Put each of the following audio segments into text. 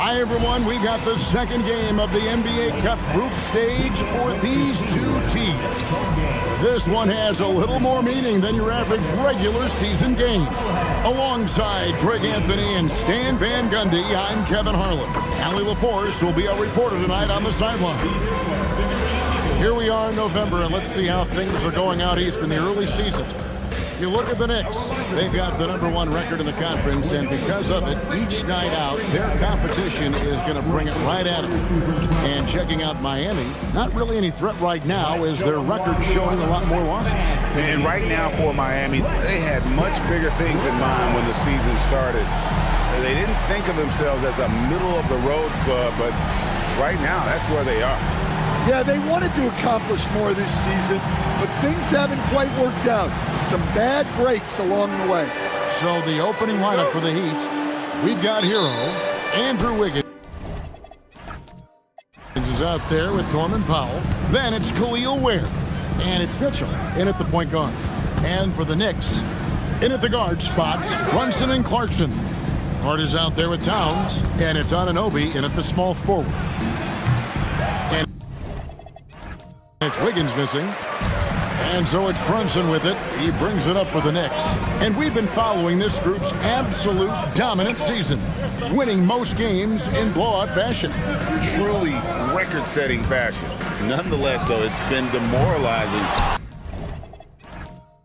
Hi, everyone. We got the second game of the NBA Cup group stage for these two teams. This one has a little more meaning than your average regular season game. Alongside Greg Anthony and Stan Van Gundy, I'm Kevin Harlan. Allie LaForce will be our reporter tonight on the sideline. Here we are in November, and let's see how things are going out east in the early season. You look at the Knicks. They've got the #1 record in the conference, and because of it, each night out, their competition is going to bring it right at them. And checking out Miami, not really any threat right now, as their record showing a lot more losses. And right now for Miami, they had much bigger things in mind when the season started. They didn't think of themselves as a middle-of-the-road club, but right now, that's where they are. Yeah, they wanted to accomplish more this season, but things haven't quite worked out. Some bad breaks along the way. So the opening lineup for the Heat, we've got Hero, Andrew Wiggins is out there with Norman Powell. Then it's Khalil Ware, and it's Mitchell in at the point guard. And for the Knicks, in at the guard spots, Brunson and Clarkson. Hart is out there with Towns, and it's Anunoby in at the small forward. And it's Wiggins missing. And so it's Brunson with it. He brings it up for the Knicks. And we've been following this group's absolute dominant season, winning most games in blowout fashion. Truly record-setting fashion. Nonetheless, though, it's been demoralizing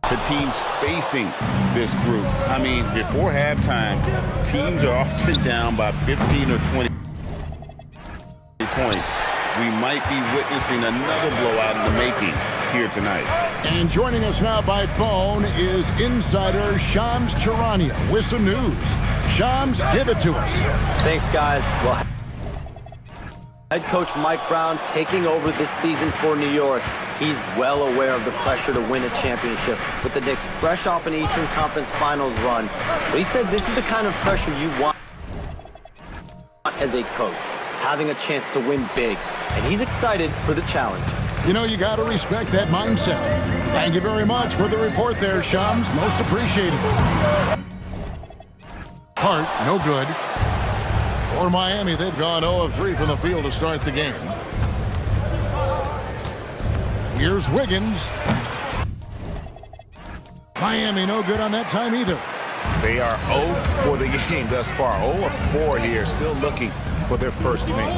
to teams facing this group. I mean, before halftime, teams are often down by 15 or 20 points. We might be witnessing another blowout in the making here tonight. And joining us now by phone is insider Shams Charania with some news. Shams, give it to us. Thanks, guys. Well, head coach Mike Brown taking over this season for New York. He's well aware of the pressure to win a championship with the Knicks fresh off an Eastern Conference Finals run. But he said this is the kind of pressure you want as a coach, having a chance to win big. And he's excited for the challenge. You know, you got to respect that mindset. Thank you very much for the report there, Shams. Most appreciated. Hart, no good. For Miami, they've gone 0 of 3 from the field to start the game. Here's Wiggins. Miami, no good on that time either. They are 0 for the game thus far. 0 of 4 here, still looking for their first make.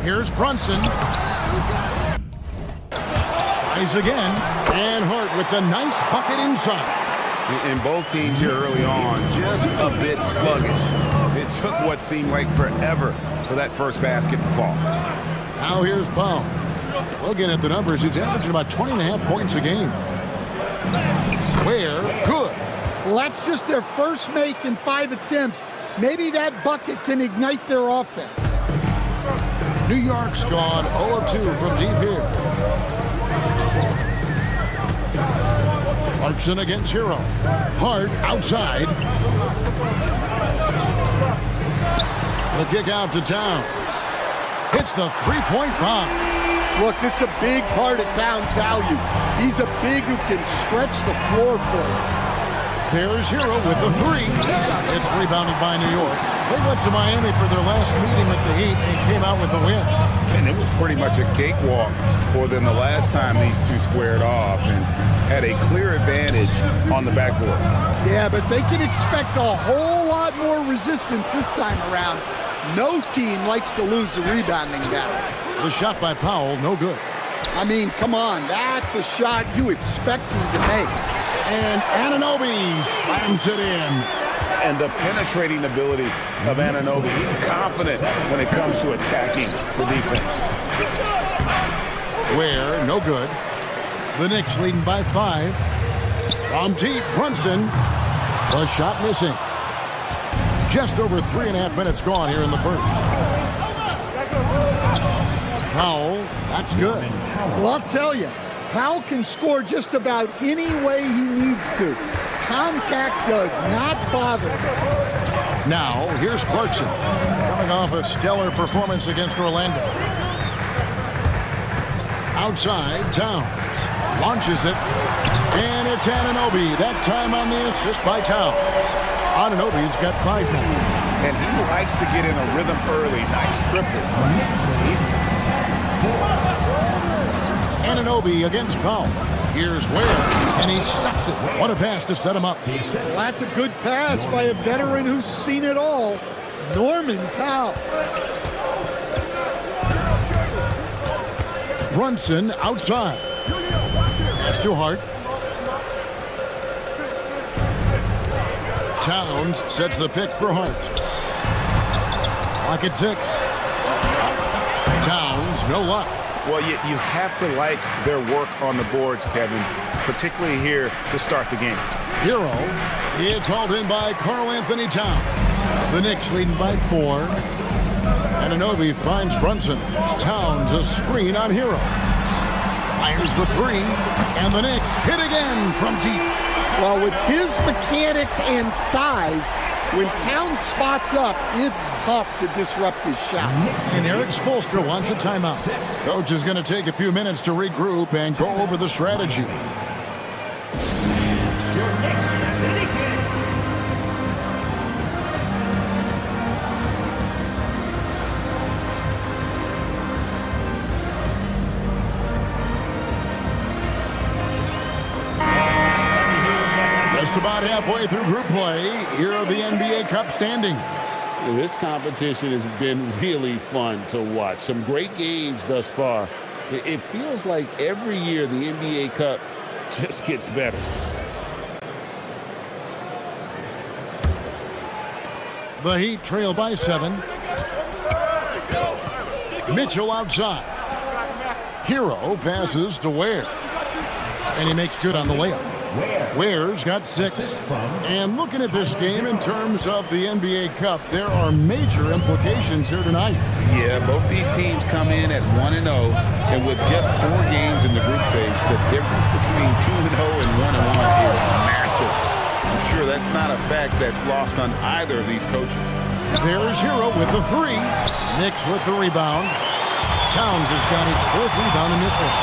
Here's Brunson. Tries again. And Hart with the nice bucket inside. And both teams here early on, just a bit sluggish. It took what seemed like forever for that first basket to fall. Now here's Powell. Looking at the numbers, he's averaging about 20.5 points a game. Where? Good. Well, that's just their first make in 5 attempts. Maybe that bucket can ignite their offense. New York's gone 0 of 2 from deep here. Clarkson against Hero. Hart outside. The kick out to Towns. Hits the three-point bomb. Look, this is a big part of Towns' value. He's a big who can stretch the floor for you. There's Hero with the 3. It's rebounded by New York. They went to Miami for their last meeting with the Heat and came out with the win. And it was pretty much a cakewalk for them the last time these two squared off and had a clear advantage on the backboard. Yeah, but they can expect a whole lot more resistance this time around. No team likes to lose a rebounding battle. The shot by Powell, no good. I mean, come on, that's a shot you expect him to make. And Anunoby slams it in. And the penetrating ability of Anunoby, confident when it comes to attacking the defense. Where, no good. The Knicks leading by 5. From deep, Brunson. The shot missing. Just over 3.5 minutes gone here in the first. Powell, that's good. Well, I'll tell you, Powell can score just about any way he needs to. Contact does not bother him. Now, here's Clarkson, coming off a stellar performance against Orlando. Outside, Towns launches it. And it's Anunoby, that time on the assist by Towns. Anunoby's got 5 now. And he likes to get in a rhythm early. Nice triple. Anunoby against Powell. Here's Ware, and he stuffs it. What a pass to set him up. Well, that's a good pass by a veteran who's seen it all, Norman Powell. Brunson outside. Pass to Hart. Towns sets the pick for Hart. Clock at 6. Towns, no luck. Well, you have to like their work on the boards, Kevin, particularly here to start the game. Hero, it's hauled in by Karl Anthony Towns. The Knicks leading by 4. Anunoby finds Brunson. Towns a screen on Hero. Fires the 3, and the Knicks hit again from deep. Well, with his mechanics and size, when Towns spots up, it's tough to disrupt his shot. And Eric Spoelstra wants a timeout. Coach is going to take a few minutes to regroup and go over the strategy. Just about halfway through group play, here are the NBA Cup standings. This competition has been really fun to watch. Some great games thus far. It feels like every year the NBA Cup just gets better. The Heat trail by 7. Mitchell outside. Hero passes to Ware. And he makes good on the layup. Ware's got 6. And looking at this game in terms of the NBA Cup, there are major implications here tonight. Yeah, both these teams come in at 1-0, and with just 4 games in the group stage, the difference between 2-0 and 1-1 is massive. I'm sure that's not a fact that's lost on either of these coaches. There's Hero with the 3. Knicks with the rebound. Towns has got his 4th rebound in this one.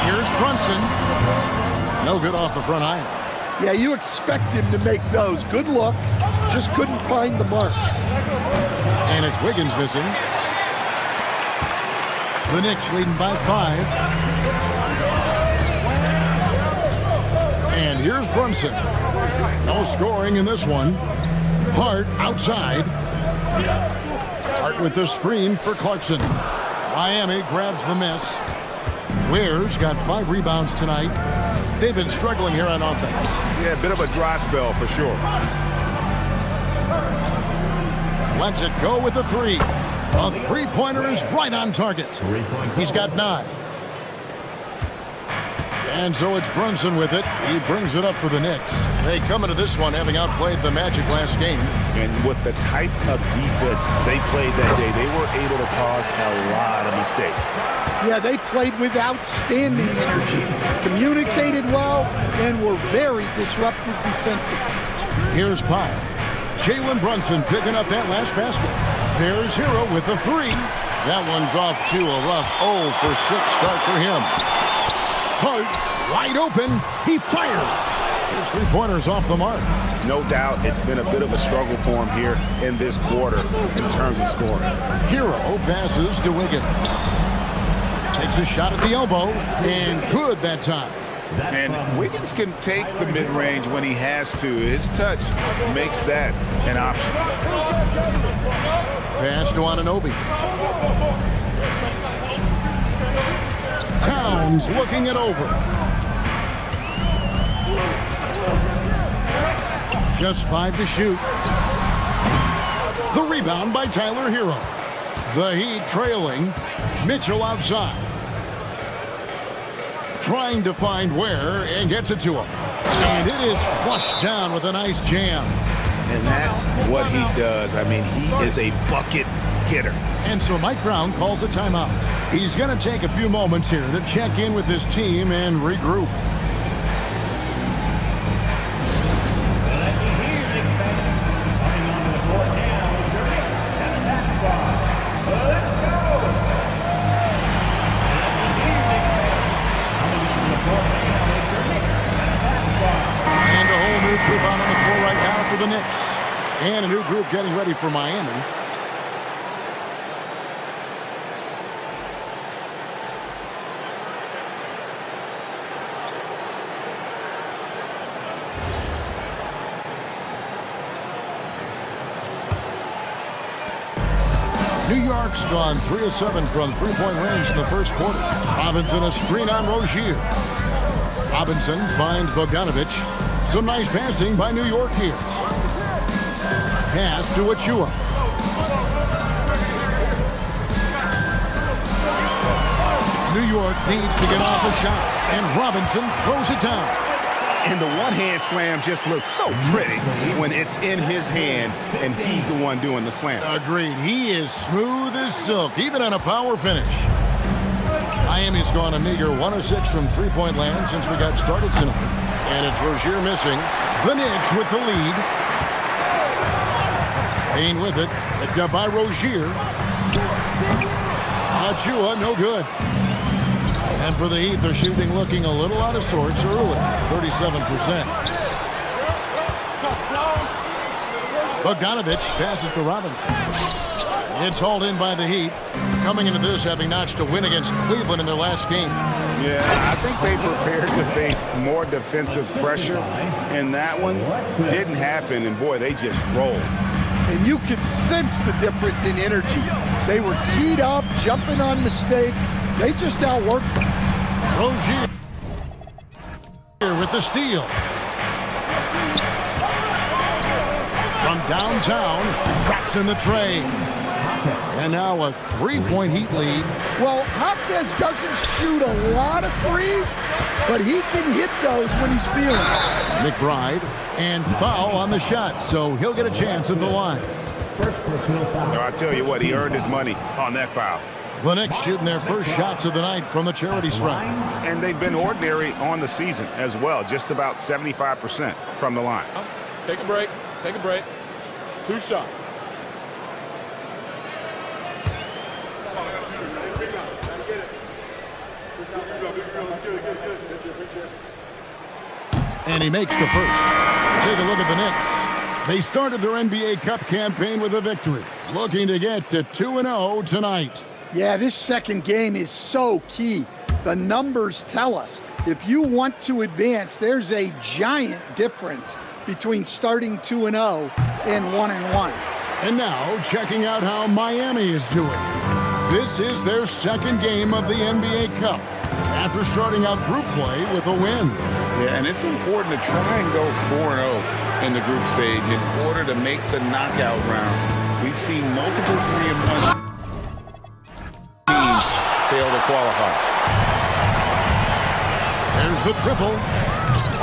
Here's Brunson. No good off the front iron. Yeah, you expect him to make those. Good look. Just couldn't find the mark. And it's Wiggins missing. The Knicks leading by 5. And here's Brunson. No scoring in this one. Hart outside. Hart with the screen for Clarkson. Miami grabs the miss. Ware's got 5 rebounds tonight. They've been struggling here on offense. Yeah, a bit of a dry spell for sure. Lets it go with the 3. A 3-pointer is right on target. He's got 9. And so it's Brunson with it. He brings it up for the Knicks. They come into this one having outplayed the Magic last game. And with the type of defense they played that day, they were able to cause a lot of mistakes. Yeah, they played with outstanding energy, communicated well, and were very disruptive defensively. Here's Powell. Jalen Brunson picking up that last basket. There's Hero with the 3. That one's off to a rough 0 for 6 start for him. Hart, wide open, he fires. His 3-pointer's off the mark. No doubt it's been a bit of a struggle for him here in this quarter in terms of scoring. Hero passes to Wiggins. Takes a shot at the elbow, and good that time. And Wiggins can take the mid-range when he has to. His touch makes that an option. Pass to Anunoby. Towns looking it over. Just 5 to shoot. The rebound by Tyler Hero. The Heat trailing. Mitchell outside. Trying to find Ware and gets it to him. And it is flushed down with a nice jam. And that's what he does. I mean, he is a bucket getter. And so Mike Brown calls a timeout. He's going to take a few moments here to check in with his team and regroup. the Knicks. And a new group getting ready for Miami. New York's gone 3 of 7 from three-point range in the first quarter. Robinson a screen on Rozier. Robinson finds Bogdanovic. Some nice passing by New York here. Pass to Achua. New York needs to get off a shot, and Robinson throws it down. And the one-hand slam just looks so pretty when it's in his hand and he's the one doing the slam. Agreed. He is smooth as silk, even on a power finish. Miami's gone a meager 1 of 6 from three-point land since we got started tonight. And it's Rozier missing. The Knicks with the lead. Payne with it. Picked up by Rozier. Achua, no good. And for the Heat, they're shooting looking a little out of sorts early, 37%. Bogdanovic passes to Robinson. It's hauled in by the Heat, coming into this having notched a win against Cleveland in their last game. Yeah, I think they prepared to face more defensive pressure, and that one didn't happen, and boy, they just rolled. And you could sense the difference in energy. They were keyed up, jumping on mistakes. They just outworked them. Rozier with the steal. From downtown, drops in the tray. And now a three-point Heat lead. Well, Hopkins doesn't shoot a lot of threes, but he can hit those when he's feeling it. McBride, and foul on the shot, so he'll get a chance at the line. No, I tell you what, he earned his money on that foul. The Knicks shooting their first shots of the night from the charity stripe. And they've been ordinary on the season as well, just about 75% from the line. Take a break. Take a break. 2 shots. And he makes the first. Take a look at the Knicks. They started their NBA Cup campaign with a victory, looking to get to 2-0 tonight. Yeah, this second game is so key. The numbers tell us if you want to advance, there's a giant difference between starting 2-0 and 1-1. And now, checking out how Miami is doing. This is their second game of the NBA Cup after starting out group play with a win. Yeah, and it's important to try and go 4-0 in the group stage in order to make the knockout round. We've seen multiple 3-1 teams fail to qualify. There's the triple.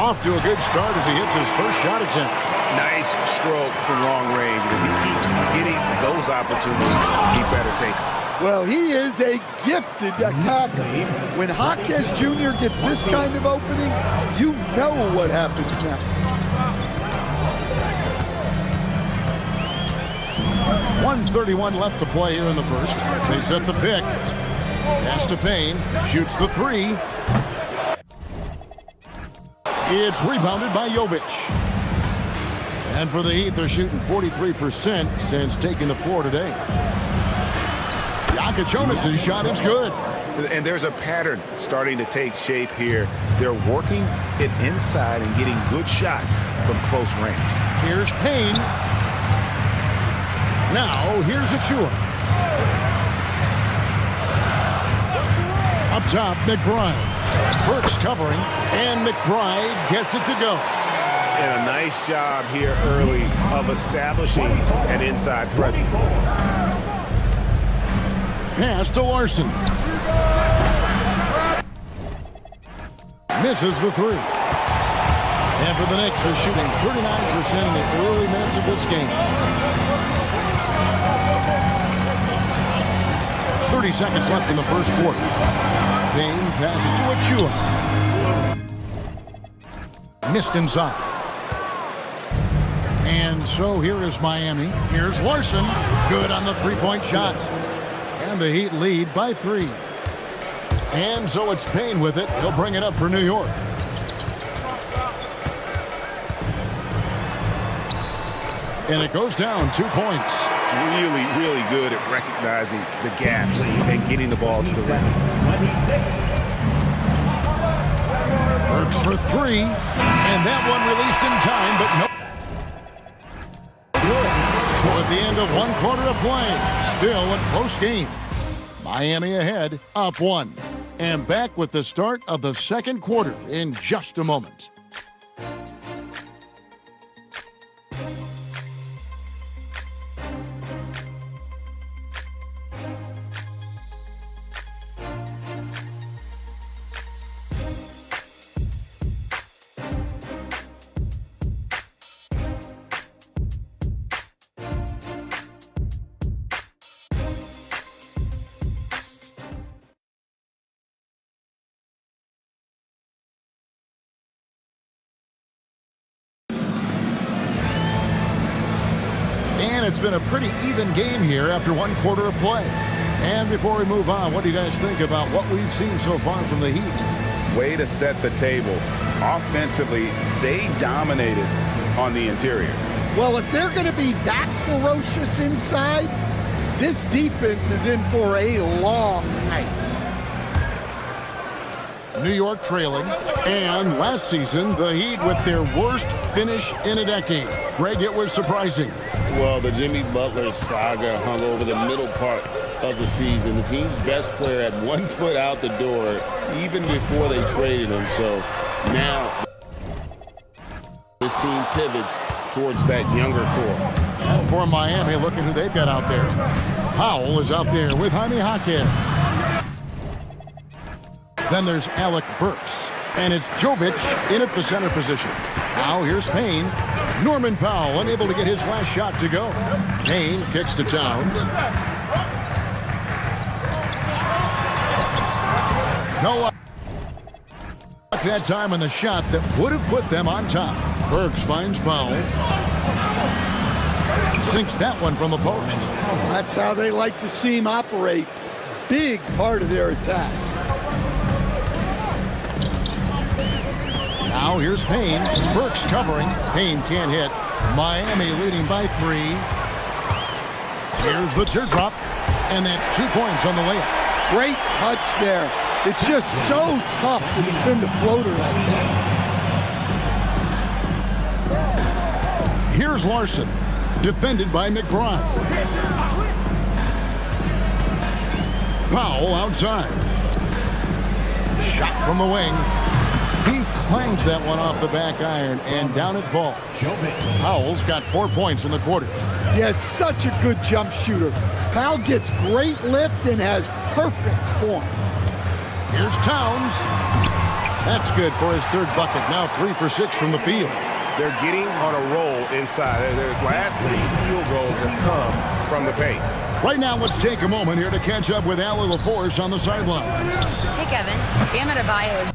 Off to a good start as he hits his first shot attempt. Nice stroke from long range. And if he keeps getting those opportunities, he better take them. Well, he is a gifted attacker. When Hawkes Jr. gets this kind of opening, you know what happens next. 1:31 left to play here in the first. They set the pick. Pass to Payne. Shoots the three. It's rebounded by Jovic. And for the Heat, they're shooting 43% since taking the floor today. Jonas' shot is good. And there's a pattern starting to take shape here. They're working it inside and getting good shots from close range. Here's Payne. Now, here's Achua. Up top, McBride. Burks covering, and McBride gets it to go. And a nice job here early of establishing an inside presence. Pass to Larson. Misses the three. And for the Knicks, they're shooting 39% in the early minutes of this game. 30 seconds left in the first quarter. Payne passes to Achua. Missed inside. And so here is Miami. Here's Larson. Good on the three-point shot. And the Heat lead by 3. And so it's Payne with it. He'll bring it up for New York. and it goes down 2 points. Really, really good at recognizing the gaps and getting the ball to the rim. Burks for three, and that one released in time, but no good. So at the end of 1 quarter of play, still a close game. Miami ahead, up 1. And back with the start of the second quarter in just a moment. And it's been a pretty even game here after 1 quarter of play. And before we move on, what do you guys think about what we've seen so far from the Heat? Way to set the table. Offensively, they dominated on the interior. Well, if they're going to be that ferocious inside, this defense is in for a long night. New York trailing, and last season, the Heat with their worst finish in a decade. Greg, it was surprising. Well, the Jimmy Butler saga hung over the middle part of the season. The team's best player had 1 foot out the door even before they traded him. So now this team pivots towards that younger core. And for Miami, looking who they've got out there. Powell is out there with Jaime Jaquez. Then there's Alec Burks. And it's Jovic in at the center position. Now here's Payne. Norman Powell unable to get his last shot to go. Payne kicks to Towns. No luck that time on the shot that would have put them on top. Burks finds Powell. Sinks that one from the post. That's how they like to see him operate. Big part of their attack. Now here's Payne. Burks covering. Payne can't hit. Miami leading by 3. Here's the teardrop. And that's 2 points on the layup. Great touch there. It's just so tough to defend a floater like that. Here's Larson. Defended by McBride. Powell outside. Shot from the wing. He clangs that one off the back iron, and down it falls. Powell's got 4 points in the quarter. He has such a good jump shooter. Powell gets great lift and has perfect form. Here's Towns. That's good for his 3rd bucket. Now 3 for 6 from the field. They're getting on a roll inside. Their last 3 field goals have come from the paint. Right now, let's take a moment here to catch up with Allie LaForce on the sideline. Hey, Kevin. Bam Adebayo is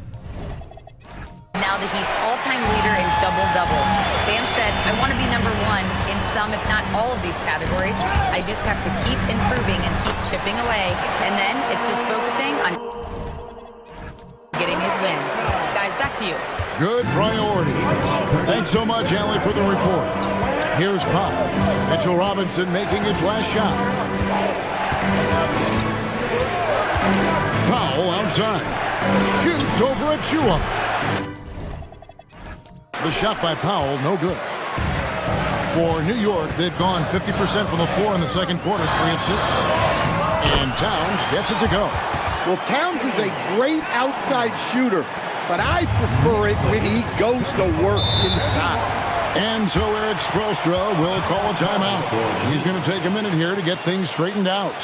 now the Heat's all-time leader in double-doubles. Bam said, I want to be number 1 in some, if not all of these categories. I just have to keep improving and keep chipping away. And then it's just focusing on getting his wins. Guys, back to you. Good priority. Thanks so much, Allie, for the report. Here's Pop. Mitchell Robinson making his last shot. Powell outside. Shoots over at Chua. The shot by Powell, no good. For New York, they've gone 50% from the floor in the second quarter, 3 of 6. And Towns gets it to go. Well, Towns is a great outside shooter, but I prefer it when he goes to work inside. And so Eric Spoelstra will call a timeout. He's going to take a minute here to get things straightened out.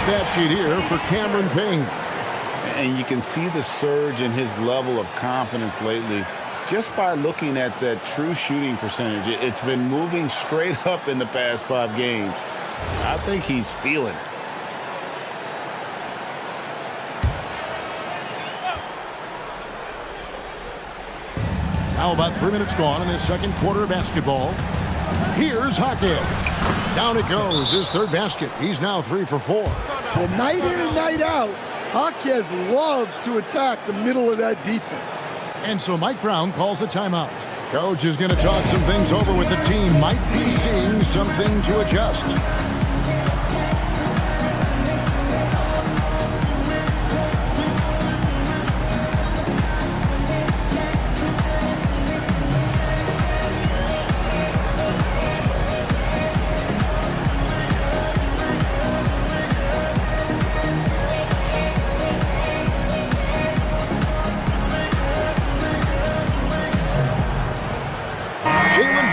stat sheet here for Cameron Payne. And you can see the surge in his level of confidence lately just by looking at that true shooting percentage. It's been moving straight up in the past 5 games. I think he's feeling it. Now about 3 minutes gone in his second quarter of basketball. Here's Hackett. Down it goes, his third basket. He's now 3 for 4. Well, night in and night out, Jaquez loves to attack the middle of that defense. And so Mike Brown calls a timeout. Coach is going to talk some things over with the team. Might be seeing something to adjust.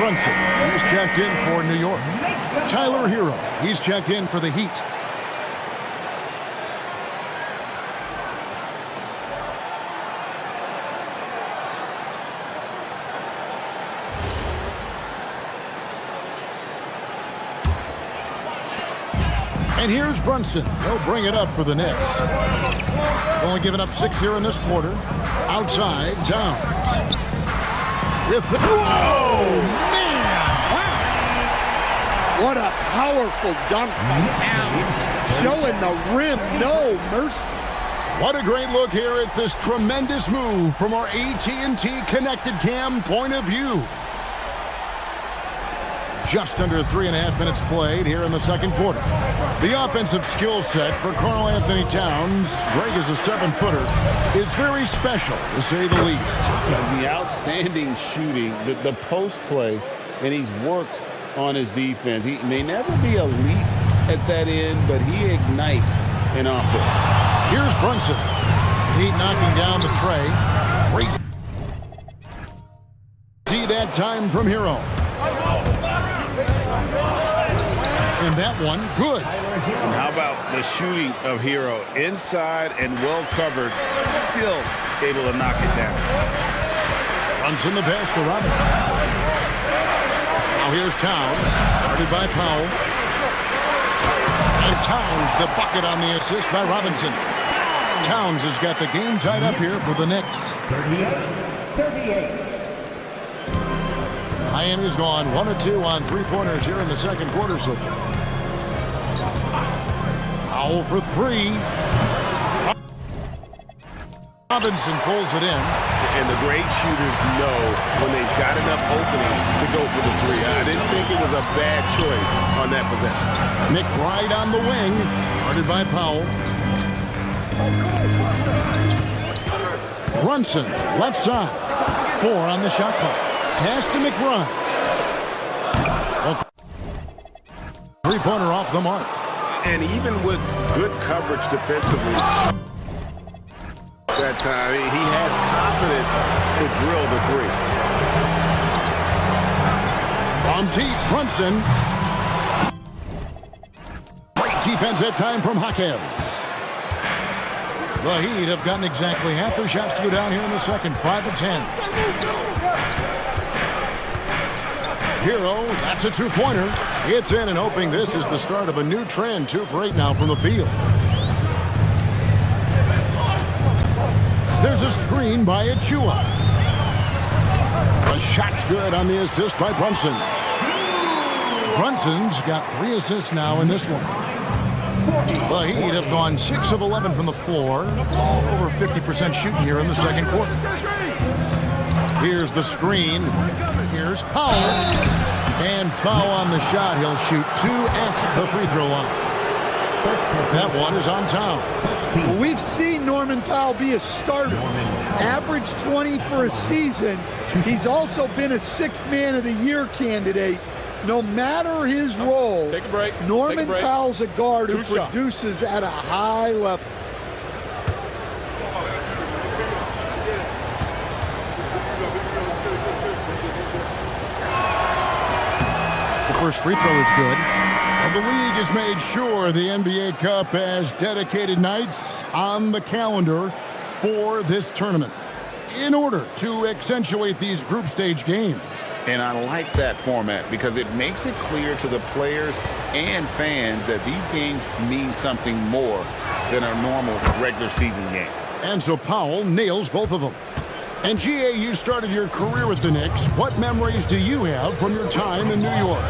He's checked in for New York. Tyler Hero, he's checked in for the Heat. And here's Brunson. He'll bring it up for the Knicks. Only giving up 6 here in this quarter. Outside, Towns. With the... Whoa, man! Wow. What a powerful dunk by Towns. Showing the rim no mercy. What a great look here at this tremendous move from our AT&T Connected Cam point of view. Just under 3.5 minutes played here in the second quarter. The offensive skill set for Karl Anthony Towns, Greg is a 7-footer, is very special, to say the least. The outstanding shooting, the post play, and he's worked on his defense. He may never be elite at that end, but he ignites an offense. Here's Brunson. Heat knocking down the tray. Great. See that time from Hero. And that one, good. And how about the shooting of Hero? Inside and well covered, still able to knock it down. Brunson the pass to Robinson. Now here's Towns, guarded by Powell. And Towns the bucket on the assist by Robinson. Towns has got the game tied up here for the Knicks. 38. Miami's gone 1 of 2 on 3-pointers here in the second quarter so far. Powell for 3. Robinson pulls it in. And the great shooters know when they've got enough opening to go for the 3. I didn't think it was a bad choice on that possession. McBride on the wing, guarded by Powell. Brunson, left side. 4 on the shot clock. Pass to McBride. A 3-pointer off the mark. And even with good coverage defensively that time, he has confidence to drill the 3. On deep, Brunson. Great defense that time from Hackett. The Heat have gotten exactly half their shots to go down here in the second, 5 of 10. Hero, that's a 2-pointer. It's in and hoping this is the start of a new trend. 2 for 8 now from the field. There's a screen by Achua. The shot's good on the assist by Brunson. Brunson's got 3 assists now in this one. The Heat have gone 6 of 11 from the floor. Over 50% shooting here in the second quarter. Here's the screen. Here's Powell. And foul on the shot. He'll shoot 2 at the free throw line. That one is on Towns. Well, we've seen Norman Powell be a starter. Average 20 for a season. He's also been a 6th man of the year candidate. No matter his role, Take a break. Norman Powell's a guard who 2 shots. produces at a high level. The first free throw is good. Well, the league has made sure the NBA Cup has dedicated nights on the calendar for this tournament in order to accentuate these group stage games. And I like that format because it makes it clear to the players and fans that these games mean something more than a normal regular season game. And so Powell nails both of them. And GA, you started your career with the Knicks. What memories do you have from your time in New York?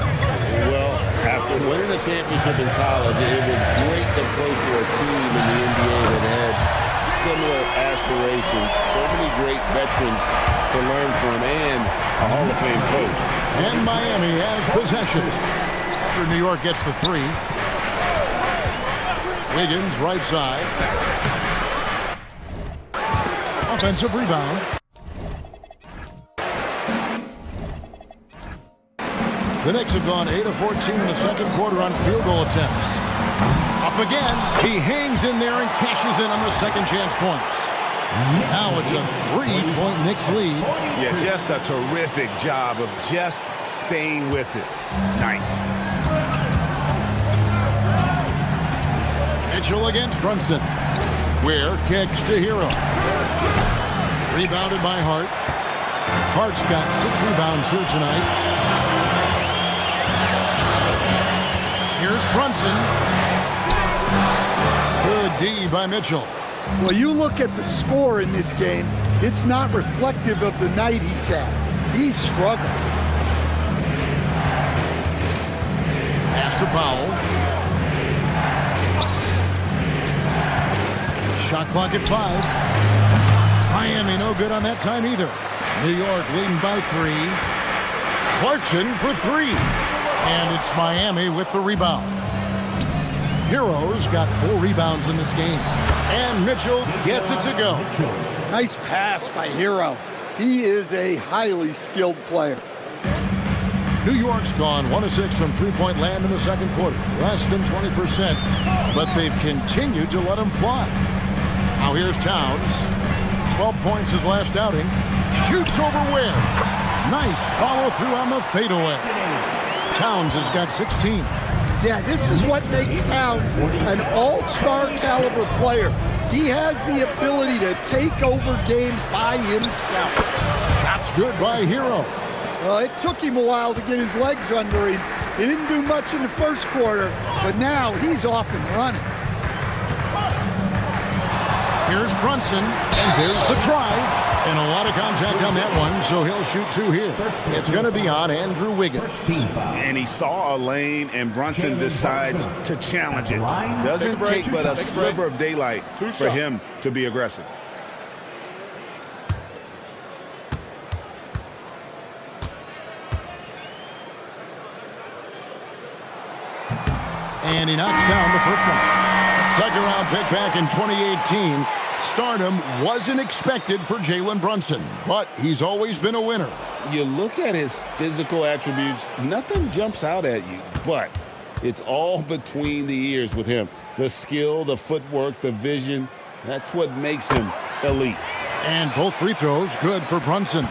Well, after winning a championship in college, it was great to play for a team in the NBA that had similar aspirations, so many great veterans to learn from, and a Hall of Fame coach. And Miami has possession. After New York gets the three. Wiggins, right side. Offensive rebound. The Knicks have gone 8 of 14 in the second quarter on field goal attempts. Up again. He hangs in there and cashes in on the second chance points. Now it's a 3-point Knicks lead. Yeah, just a terrific job of just staying with it. Nice. Mitchell against Brunson. Ware kicks to Hero. Rebounded by Hart. Hart's got 6 rebounds here tonight. Here's Brunson. Good D by Mitchell. Well, you look at the score in this game, it's not reflective of the night he's had. He's struggled. Pass to Powell. Shot clock at 5. Miami no good on that time either. New York leading by 3. Clarkson for 3. And it's Miami with the rebound. Hero's got 4 rebounds in this game. And Mitchell gets it to go. Nice pass by Hero. He is a highly skilled player. New York's gone 1 of 6 from three-point land in the second quarter. Less than 20%. But they've continued to let him fly. Now here's Towns. 12 points his last outing. Shoots over Ware. Nice follow-through on the fadeaway. Towns has got 16. Yeah, this is what makes Towns an all-star caliber player. He has the ability to take over games by himself. Shots good by Hero. Well, it took him a while to get his legs under him. He didn't do much in the first quarter, but now he's off and running. Here's Brunson, and there's the drive. And a lot of contact on that one, so he'll shoot 2 here. It's going to be on Andrew Wiggins. And he saw a lane, and Brunson decides to challenge it. Doesn't take but a sliver of daylight for him to be aggressive. And he knocks down the first one. Second round pick back in 2018. Stardom wasn't expected for Jalen Brunson, but he's always been a winner. You look at his physical attributes, nothing jumps out at you, but it's all between the ears with him. The skill, the footwork, the vision, that's what makes him elite. And both free throws good for Brunson.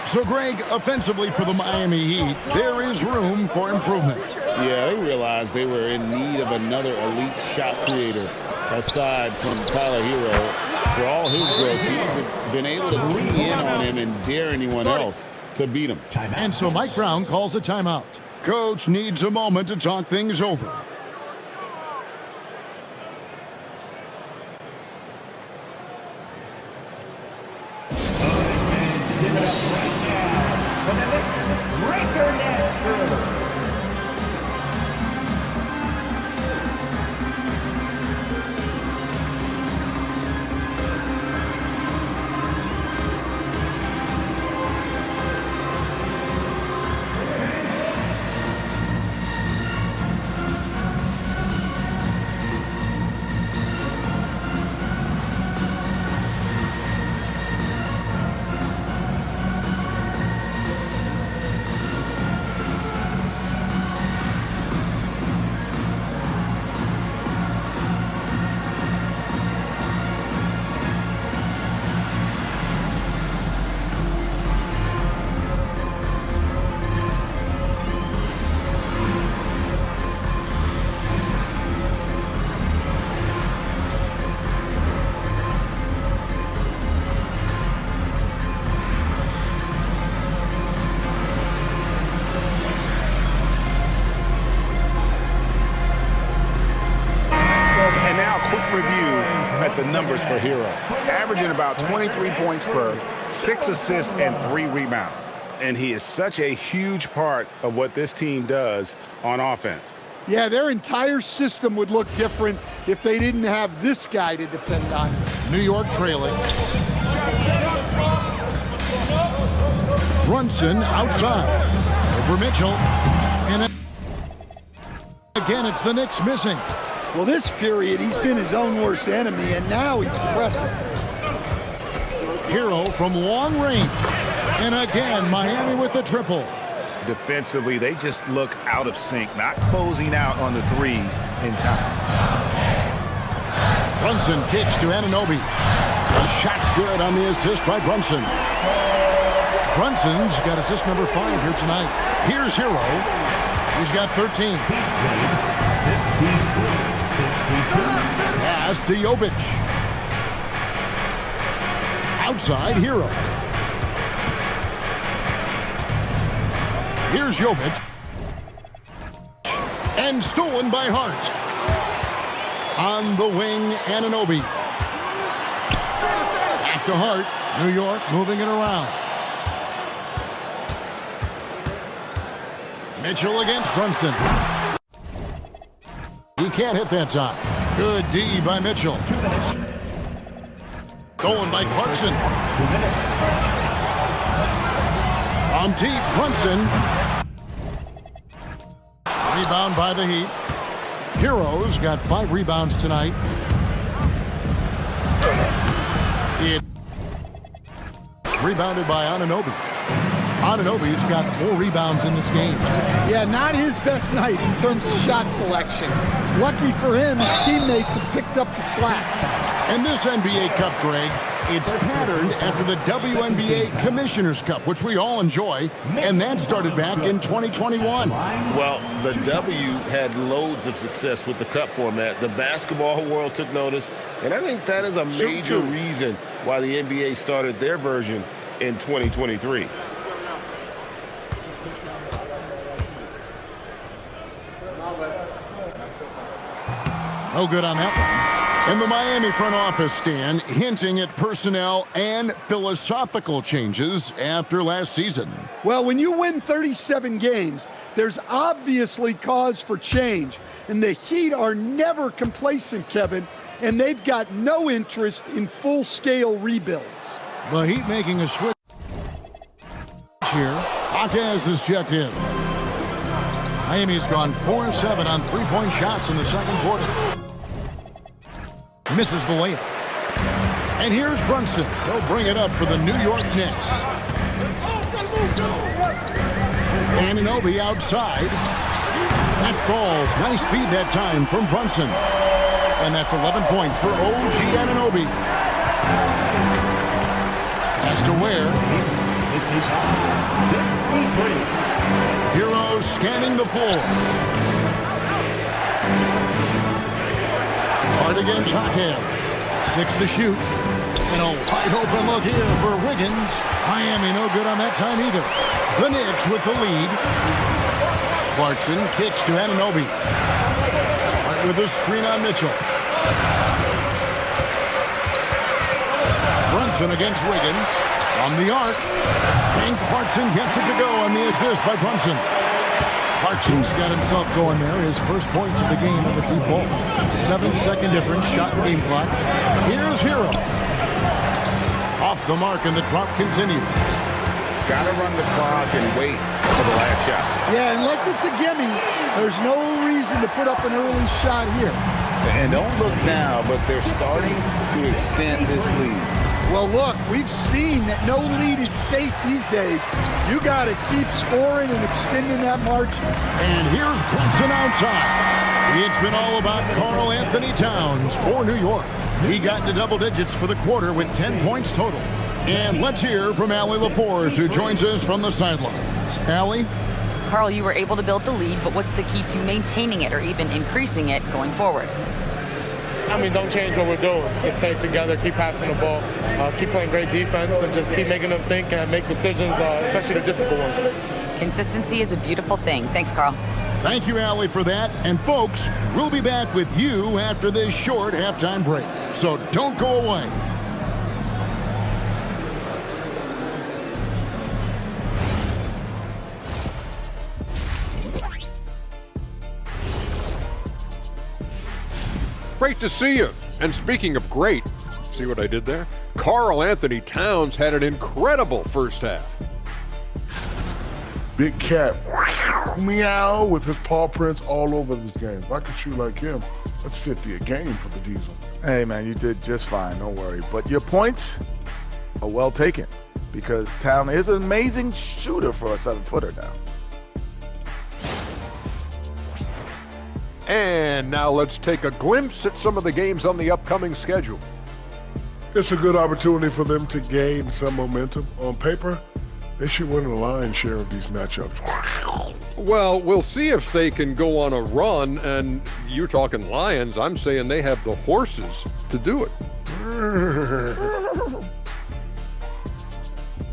So, Greg, offensively for the Miami Heat, there is room for improvement. Yeah, they realized they were in need of another elite shot creator aside from Tyler Hero. For all his growth, teams have been able to key in on him and dare anyone else to beat him. And so Mike Brown calls a timeout. Coach needs a moment to talk things over. the numbers for Hero. Averaging about 23 points per, 6 assists, and 3 rebounds. And he is such a huge part of what this team does on offense. Yeah, their entire system would look different if they didn't have this guy to depend on. New York trailing. Brunson outside. Over Mitchell. And again, it's the Knicks missing. Well, this period, he's been his own worst enemy, and now he's pressing. Hero from long range. And again, Miami with the triple. Defensively, they just look out of sync, not closing out on the threes in time. Brunson kicks to Anunoby. The shot's good on the assist by Brunson. Brunson's got assist number 5 here tonight. Here's Hero. He's got 13. Pass to Jovic. Outside, Hero. Here's Jovic. And stolen by Hart. On the wing, Anunoby. Back to Hart. New York moving it around. Mitchell against Brunson. He can't hit that time. Good D by Mitchell. Stolen by Clarkson. From deep, Brunson. Rebound by the Heat. Hero's got 5 rebounds tonight. It's rebounded by Anunoby. Anunoby's got 4 rebounds in this game. Yeah, not his best night in terms of shot selection. Lucky for him, his teammates have picked up the slack. And this NBA Cup, Greg, it's patterned after the WNBA Commissioner's Cup, which we all enjoy, and that started back in 2021. Well, the W had loads of success with the Cup format. The basketball world took notice, and I think that is a major reason why the NBA started their version in 2023. No good on that one. And the Miami front office, Stan, hinting at personnel and philosophical changes after last season. Well, when you win 37 games, there's obviously cause for change. And the Heat are never complacent, Kevin, and they've got no interest in full-scale rebuilds. The Heat making a switch here. Hawkins is checked in. Miami's gone 4-7 on three-point shots in the second quarter. Misses the layup. And here's Brunson. He'll bring it up for the New York Knicks. Anunoby outside. That falls. Nice speed that time from Brunson. And that's 11 points for OG Anunoby. Pass to Ware. Hero scanning the floor. Hard against Hawkins. 6 to shoot. And a wide open look here for Wiggins. Miami no good on that time either. The Knicks with the lead. Clarkson kicks to Anunoby. Right with a screen on Mitchell. Brunson against Wiggins. From the arc. And Clarkson gets it to go on the assist by Brunson. Clarkson's got himself going there. His first points of the game at the deep ball. 7-second difference, shot and game clock. Here's Hero. Off the mark, and the drop continues. Got to run the clock and wait for the last shot. Yeah, unless it's a gimme, there's no reason to put up an early shot here. And don't look now, but they're starting to extend this lead. Well, look, we've seen that no lead is safe these days. You got to keep scoring and extending that margin. And here's Brunson outside. It's been all about Karl Anthony Towns for New York. He got into double digits for the quarter with 10 points total. And let's hear from Allie LaForce, who joins us from the sidelines. Allie? Karl, you were able to build the lead, but what's the key to maintaining it or even increasing it going forward? I mean, don't change what we're doing. Just stay together, keep passing the ball, keep playing great defense, and just keep making them think and make decisions, especially the difficult ones. Consistency is a beautiful thing. Thanks, Karl. Thank you, Allie, for that. And folks, we'll be back with you after this short halftime break. So don't go away. Great to see you. And speaking of great, see what I did there? Karl Anthony Towns had an incredible first half. Big cat, meow, with his paw prints all over this game. If I could shoot like him, that's 50 a game for the Diesel. Hey, man, you did just fine. Don't worry. But your points are well taken because Town is an amazing shooter for a 7-footer now. And now let's take a glimpse at some of the games on the upcoming schedule. It's a good opportunity for them to gain some momentum. On paper, they should win the lion's share of these matchups. Well, we'll see if they can go on a run, and you're talking Lions. I'm saying they have the horses to do it.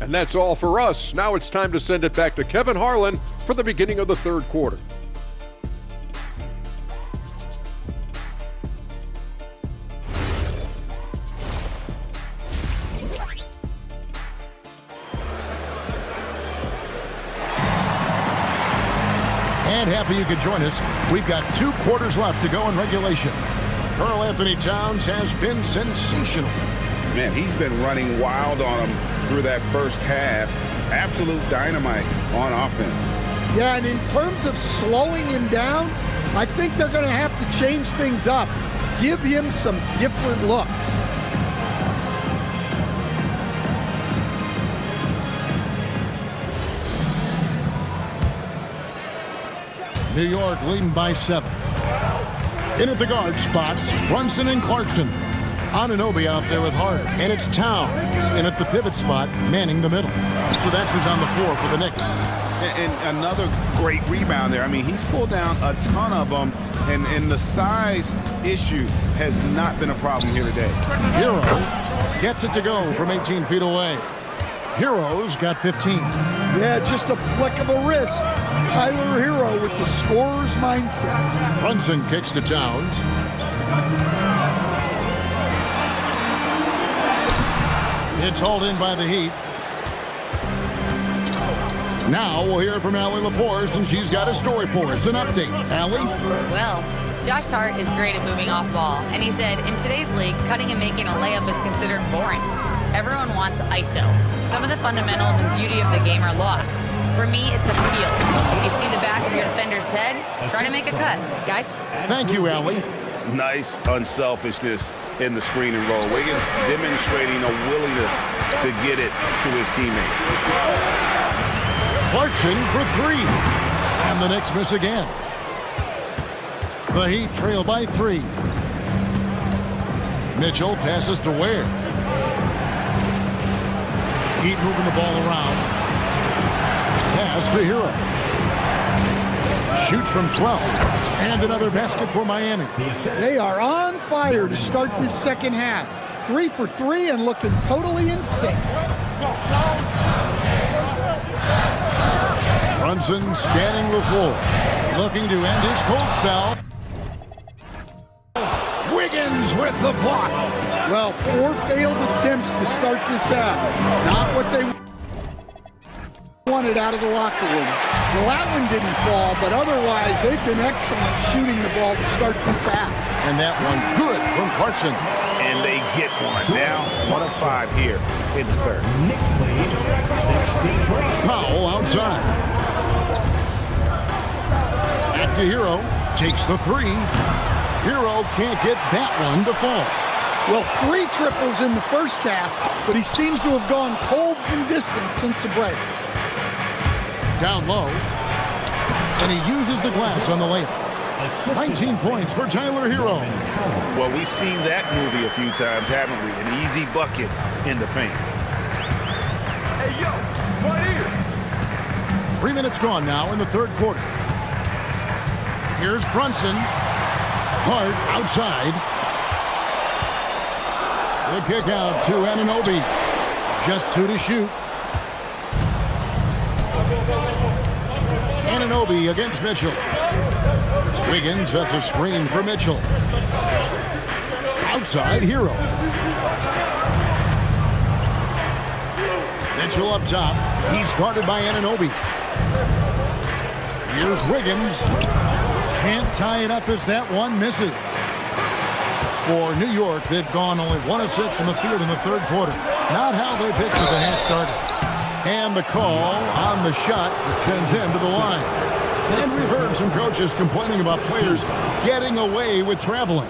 And that's all for us. Now it's time to send it back to Kevin Harlan for the beginning of the third quarter. And happy you could join us. We've got 2 quarters left to go in regulation. Karl Anthony Towns has been sensational. Man, he's been running wild on him through that first half. Absolute dynamite on offense. Yeah, and in terms of slowing him down, I think they're going to have to change things up. Give him some different looks. New York leading by 7. In at the guard spots, Brunson and Clarkson. Anunoby out there with Hart. And it's Towns in at the pivot spot, manning the middle. So that's who's on the floor for the Knicks. And another great rebound there. I mean, he's pulled down a ton of them, and the size issue has not been a problem here today. Hero gets it to go from 18 feet away. Hero's got 15. Yeah, just a flick of a wrist. Tyler Hero with the scorer's mindset. Brunson kicks to Towns. It's hauled in by the Heat. Now we'll hear from Allie LaForce, and she's got a story for us. An update. Allie? Well, Josh Hart is great at moving off ball, and he said, in today's league, cutting and making a layup is considered boring. Everyone wants ISO. Some of the fundamentals and beauty of the game are lost. For me, it's a feel. If you see the back of your defender's head, try to make a cut. Guys? Thank you, Allie. Nice unselfishness in the screen and roll. Wiggins demonstrating a willingness to get it to his teammates. Clarkson for 3. And the Knicks miss again. The Heat trail by 3. Mitchell passes to Ware. Heat moving the ball around. Pass to Hero. Shoots from 12. And another basket for Miami. They are on fire to start this second half. 3 for 3 and looking totally in sync. Brunson scanning the floor. Looking to end his cold spell. Wiggins with the block. Well, 4 failed attempts to start this half. Not what they wanted out of the locker room. Well, that one didn't fall, but otherwise they've been excellent shooting the ball to start this half. And that one good from Clarkson. And they get one. Now 1 of 5 here in the third. Powell outside. Back to Hero. Takes the 3. Hero can't get that one to fall. Well, 3 triples in the first half, but he seems to have gone cold from distance since the break. Down low. And he uses the glass on the layup. 19 points for Tyler Hero. Well, we've seen that movie a few times, haven't we? An easy bucket in the paint. Hey, yo, right here. 3 minutes gone now in the third quarter. Here's Brunson. Hart outside. The kick out to Anunoby. Just 2 to shoot. Anunoby against Mitchell. Wiggins has a screen for Mitchell. Outside, Hero. Mitchell up top. He's guarded by Anunoby. Here's Wiggins. Can't tie it up as that one misses. For New York, they've gone only 1 of 6 from the field in the third quarter. Not how they pitched with the half started. And the call on the shot that sends him to the line. And we've heard some coaches complaining about players getting away with traveling.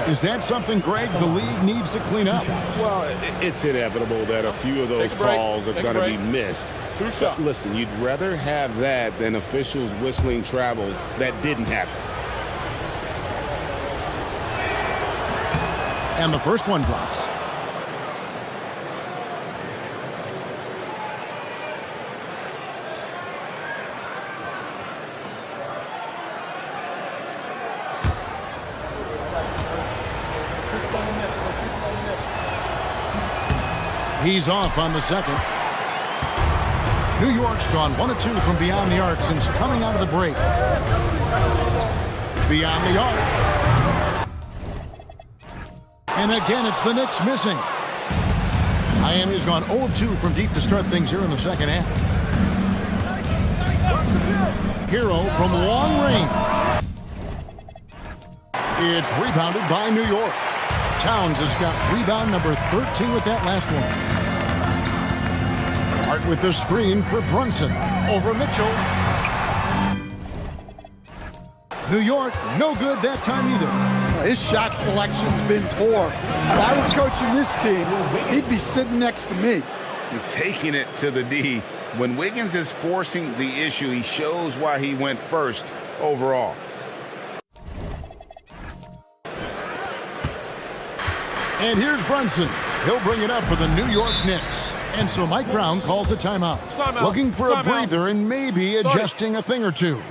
Is that something, Greg, the league needs to clean up? Well, it's inevitable that a few of those calls are going to be missed. But listen, you'd rather have that than officials whistling travels that didn't happen. And the first one drops. He's off on the second. New York's gone 1 of 2 from beyond the arc since coming out of the break. Beyond the arc. And again, it's the Knicks missing. Miami's gone 0 of 2 from deep to start things here in the second half. Hero from long range. It's rebounded by New York. Towns has got rebound number 13 with that last one. Start with the screen for Brunson. Over Mitchell. New York, no good that time either. His shot selection's been poor. If I were coaching this team, he'd be sitting next to me. Taking it to the D. When Wiggins is forcing the issue, he shows why he went first overall. And here's Brunson. He'll bring it up for the New York Knicks. And so Mike Brown calls a timeout. Looking for a breather and maybe adjusting a thing or two.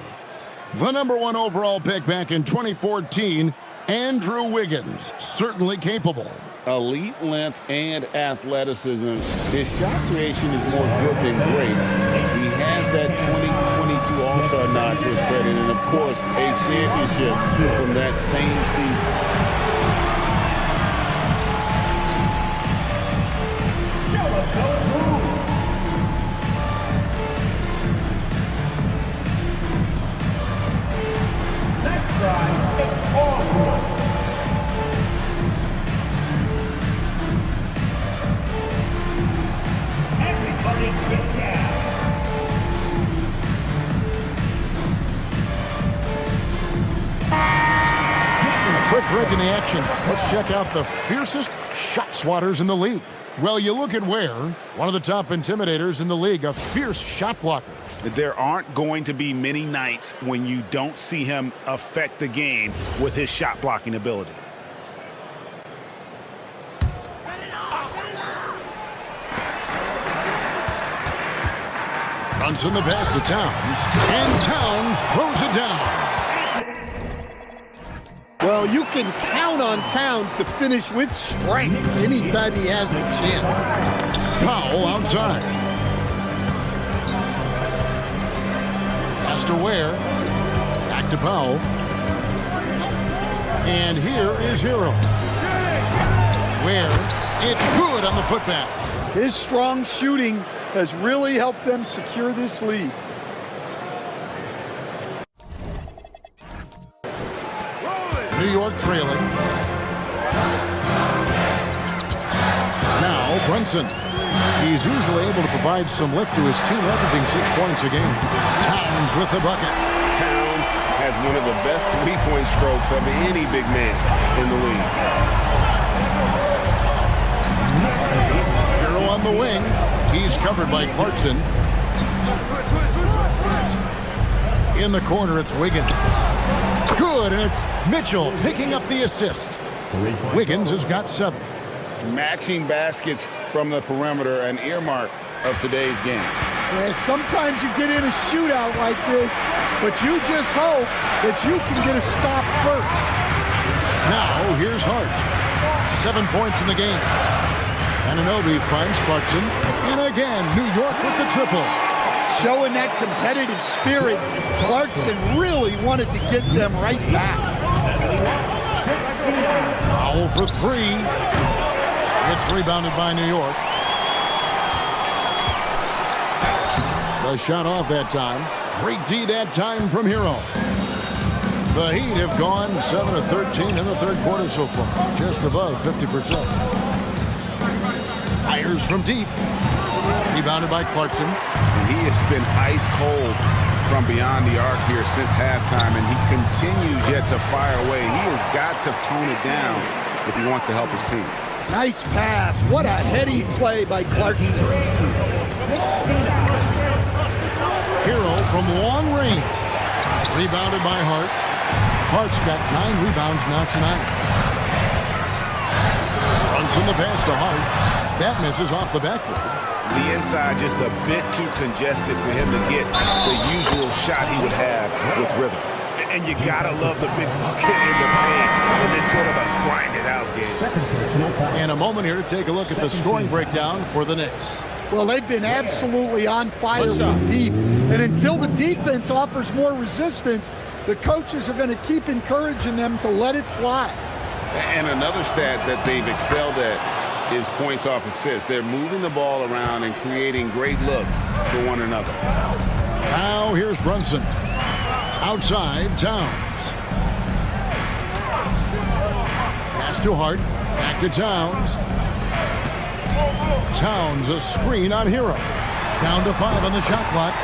The number 1 overall pick back in 2014, Andrew Wiggins, certainly capable. Elite length and athleticism. His shot creation is more good than great. He has that 2022 All-Star nod to his credit, and of course, a championship from that same season. Quick break in the action. Let's check out the fiercest shot swatters in the league. Well, you look at Ware, one of the top intimidators in the league, a fierce shot blocker. There aren't going to be many nights when you don't see him affect the game with his shot blocking ability. Brunson the pass to Towns, and Towns throws it down. Well, you can count on Towns to finish with strength anytime he has the chance. Foul outside. Pass to Ware. Back to Powell. And here is Hero. Ware. It's good on the putback. His strong shooting has really helped them secure this lead. New York trailing. Now Brunson. He's usually able to provide some lift to his team, averaging 6 points a game. Towns with the bucket. Towns has one of the best three-point strokes of any big man in the league. Hero on the wing. He's covered by Clarkson. In the corner, it's Wiggins. Good, and it's Mitchell picking up the assist. Wiggins has got 7. Matching baskets from the perimeter, an earmark of today's game. Yeah, sometimes you get in a shootout like this, but you just hope that you can get a stop first. Now, here's Hart. 7 points in the game. Anunoby finds Clarkson. And again, New York with the triple. Showing that competitive spirit, Clarkson really wanted to get them right back. Powell for three. It's rebounded by New York. The shot off that time. Great D that time from Hero. The Heat have gone 7 of 13 in the third quarter so far. Just above 50%. Fires from deep. Rebounded by Clarkson. And he has been ice cold from beyond the arc here since halftime, and he continues yet to fire away. He has got to tone it down if he wants to help his team. Nice pass. What a heady play by Clarkson. Hero from long range. Rebounded by Hart. Hart's got 9 rebounds now tonight. Brunson the pass to Hart. That misses off the backboard. The inside just a bit too congested for him to get the usual shot he would have with rhythm. And you gotta love the big bucket in the paint in this sort of a grind-it-out game. And a moment here to take a look at the scoring breakdown for the Knicks. Well, they've been absolutely on fire from deep. And until the defense offers more resistance, the coaches are going to keep encouraging them to let it fly. And another stat that they've excelled at is points off assists. They're moving the ball around and creating great looks for one another. Now here's Brunson. Outside, Towns. Pass to Hart. Back to Towns. Towns, a screen on Hero. Down to 5 on the shot clock.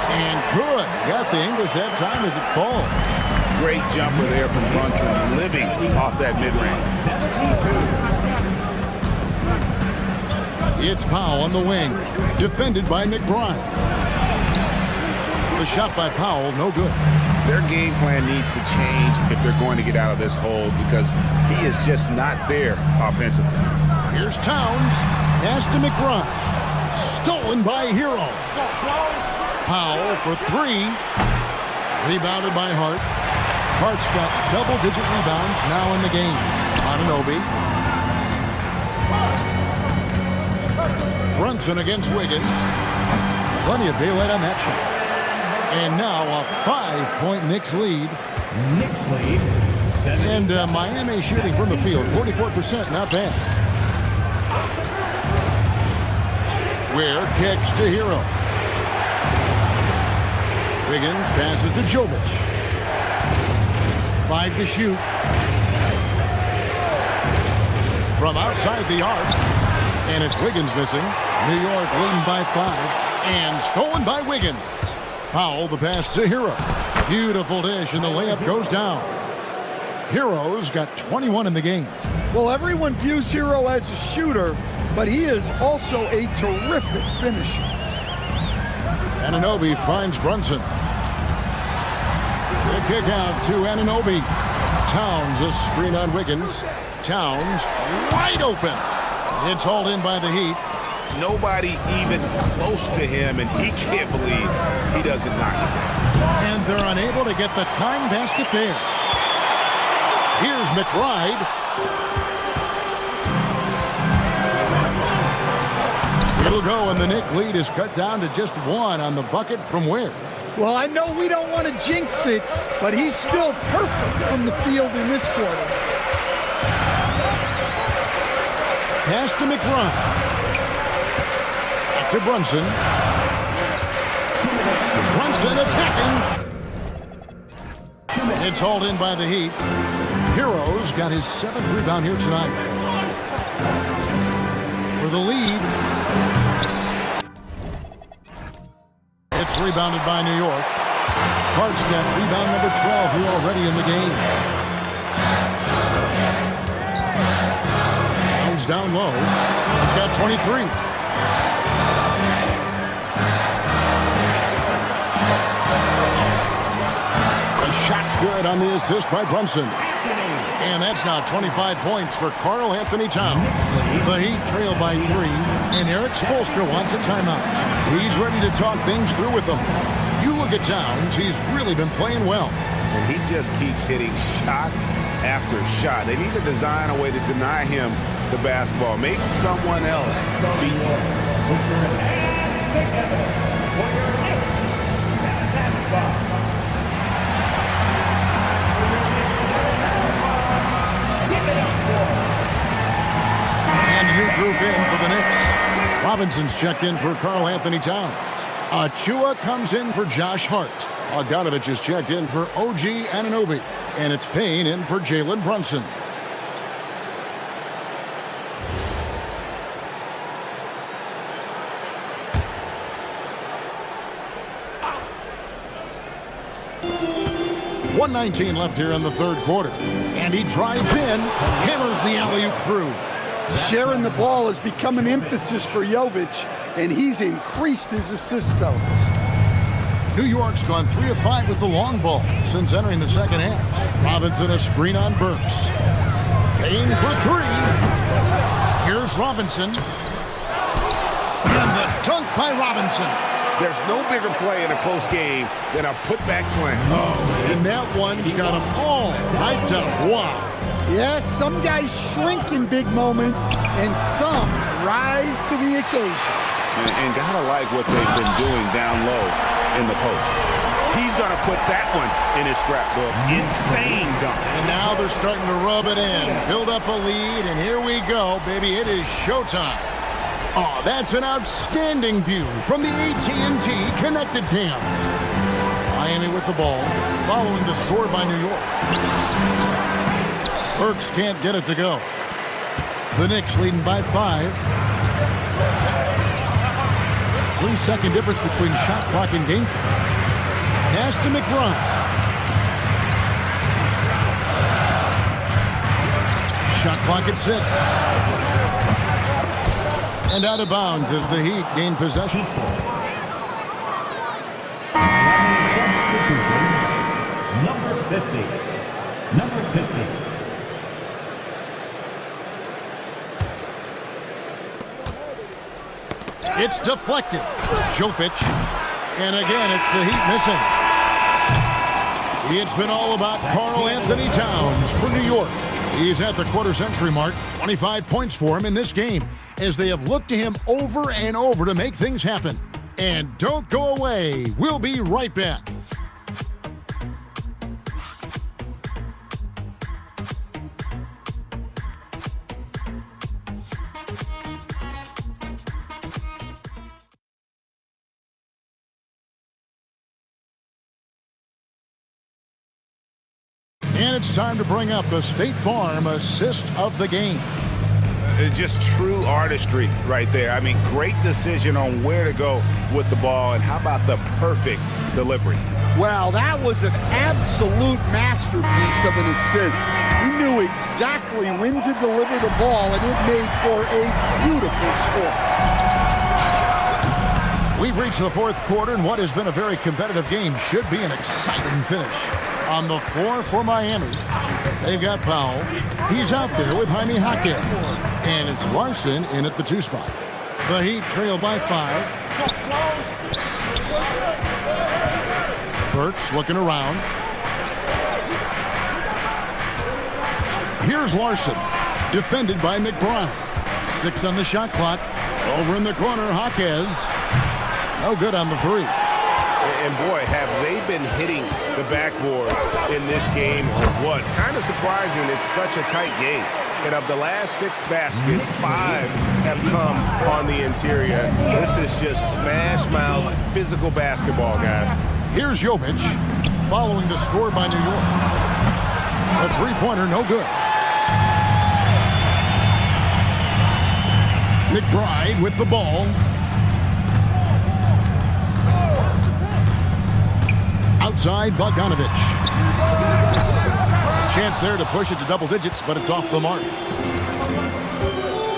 And good. Got the English that time as it falls. Great jumper there from Brunson, living off that mid-range. It's Powell on the wing. Defended by McBride. The shot by Powell, no good. Their game plan needs to change if they're going to get out of this hole because he is just not there offensively. Here's Towns. Pass to McBride. Stolen by Hero. Powell for 3. Rebounded by Hart. Hart's got double-digit rebounds now in the game. Anunoby. Brunson against Wiggins. Plenty of daylight on that shot. And now a 5-point Knicks lead. Knicks lead. And Miami shooting from the field, 44%, not bad. Ware kicks to Hero. Wiggins passes to Jovic. 5 to shoot. From outside the arc. And it's Wiggins missing. New York leading by 5. And stolen by Wiggins. Powell the pass to Hero. Beautiful dish and the layup goes down. Hero's got 21 in the game. Well, everyone views Hero as a shooter, but he is also a terrific finisher. Anunoby finds Brunson. The kick out to Anunoby. Towns a screen on Wiggins. Towns wide open. It's hauled in by the Heat. Nobody even close to him, and he can't believe he doesn't knock it down. And they're unable to get the tying basket there. Here's McBride. It'll go, and the Knicks lead is cut down to just 1 on the bucket from Ware. Well, I know we don't want to jinx it, but he's still perfect from the field in this quarter. Pass to McBride. Back to Brunson. Brunson attacking. It's hauled in by the Heat. Hero's got his 7th rebound here tonight. For the lead. It's rebounded by New York. Hart's got rebound number 12 here already in the game. Towns down low. He's got 23. The shot's good on the assist by Brunson. And that's now 25 points for Karl Anthony Towns. The Heat trail by 3, and Eric Spoelstra wants a timeout. He's ready to talk things through with them. You look at Towns, he's really been playing well. And he just keeps hitting shot after shot. They need to design a way to deny him the basketball. Make someone else beat him. Put your hands together for your next basketball. Give it up for Robinson's checked in for Karl Anthony Towns. Achua comes in for Josh Hart. Bogdanovich is checked in for OG Anunoby. And it's Payne in for Jalen Brunson. .119 left here in the third quarter. And he drives in, hammers the alley-oop through. Sharing the ball has become an emphasis for Jovic, and he's increased his assist totals. New York's gone 3 of 5 with the long ball since entering the second half. Robinson a screen on Burks. Payne for 3. Here's Robinson. And the dunk by Robinson. There's no bigger play in a close game than a putback slam. Oh, and that one's got them all hyped up. Wow. Yes, some guys shrink in big moments, and some rise to the occasion. And gotta like what they've been doing down low in the post. He's gonna put that one in his scrapbook. Insane dunk. And now they're starting to rub it in, build up a lead, and here we go, baby. It is showtime. Oh, that's an outstanding view from the AT&T Connected Cam. Miami with the ball, following the score by New York. Burks can't get it to go. The Knicks leading by 5. 3-second difference between shot clock and game clock. Pass to McBride. Shot clock at 6. And out of bounds as the Heat gain possession. Number 50. Number 50. It's deflected. Jovic. And again, it's the Heat missing. It's been all about Karl Anthony Towns for New York. He's at the quarter-century mark. 25 points for him in this game as they have looked to him over and over to make things happen. And don't go away. We'll be right back. And it's time to bring up the State Farm assist of the game. Just true artistry right there. I mean, great decision on where to go with the ball, and how about the perfect delivery? Well, that was an absolute masterpiece of an assist. He knew exactly when to deliver the ball, and it made for a beautiful score. We've reached the fourth quarter, and what has been a very competitive game should be an exciting finish. On the floor for Miami, they've got Powell. He's out there with Jaime Jaquez. And it's Larson in at the 2 spot. The Heat trail by 5. Burks looking around. Here's Larson, defended by McBride. 6 on the shot clock. Over in the corner, Jaquez. No good on the 3. And boy, have they been hitting the backboard in this game or what? Kind of surprising, it's such a tight game. And of the last 6 baskets, 5 have come on the interior. This is just smash mouth physical basketball, guys. Here's Jovic, following the score by New York. A 3-pointer, no good. McBride with the ball. Outside, Bogdanovich. Chance there to push it to double digits, but it's off the mark.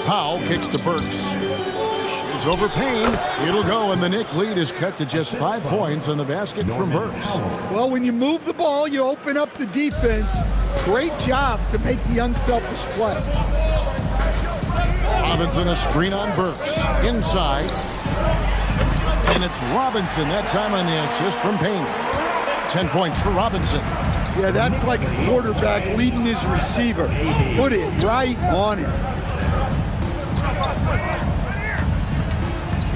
Powell kicks to Burks. Shoots over Payne. It'll go, and the Knicks lead is cut to just 5 points on the basket from Burks. Well, when you move the ball, you open up the defense. Great job to make the unselfish play. Robinson a screen on Burks. Inside. And it's Robinson, that time on the assist from Payne. 10 points for Robinson. Yeah, that's like a quarterback leading his receiver. Put it right on him.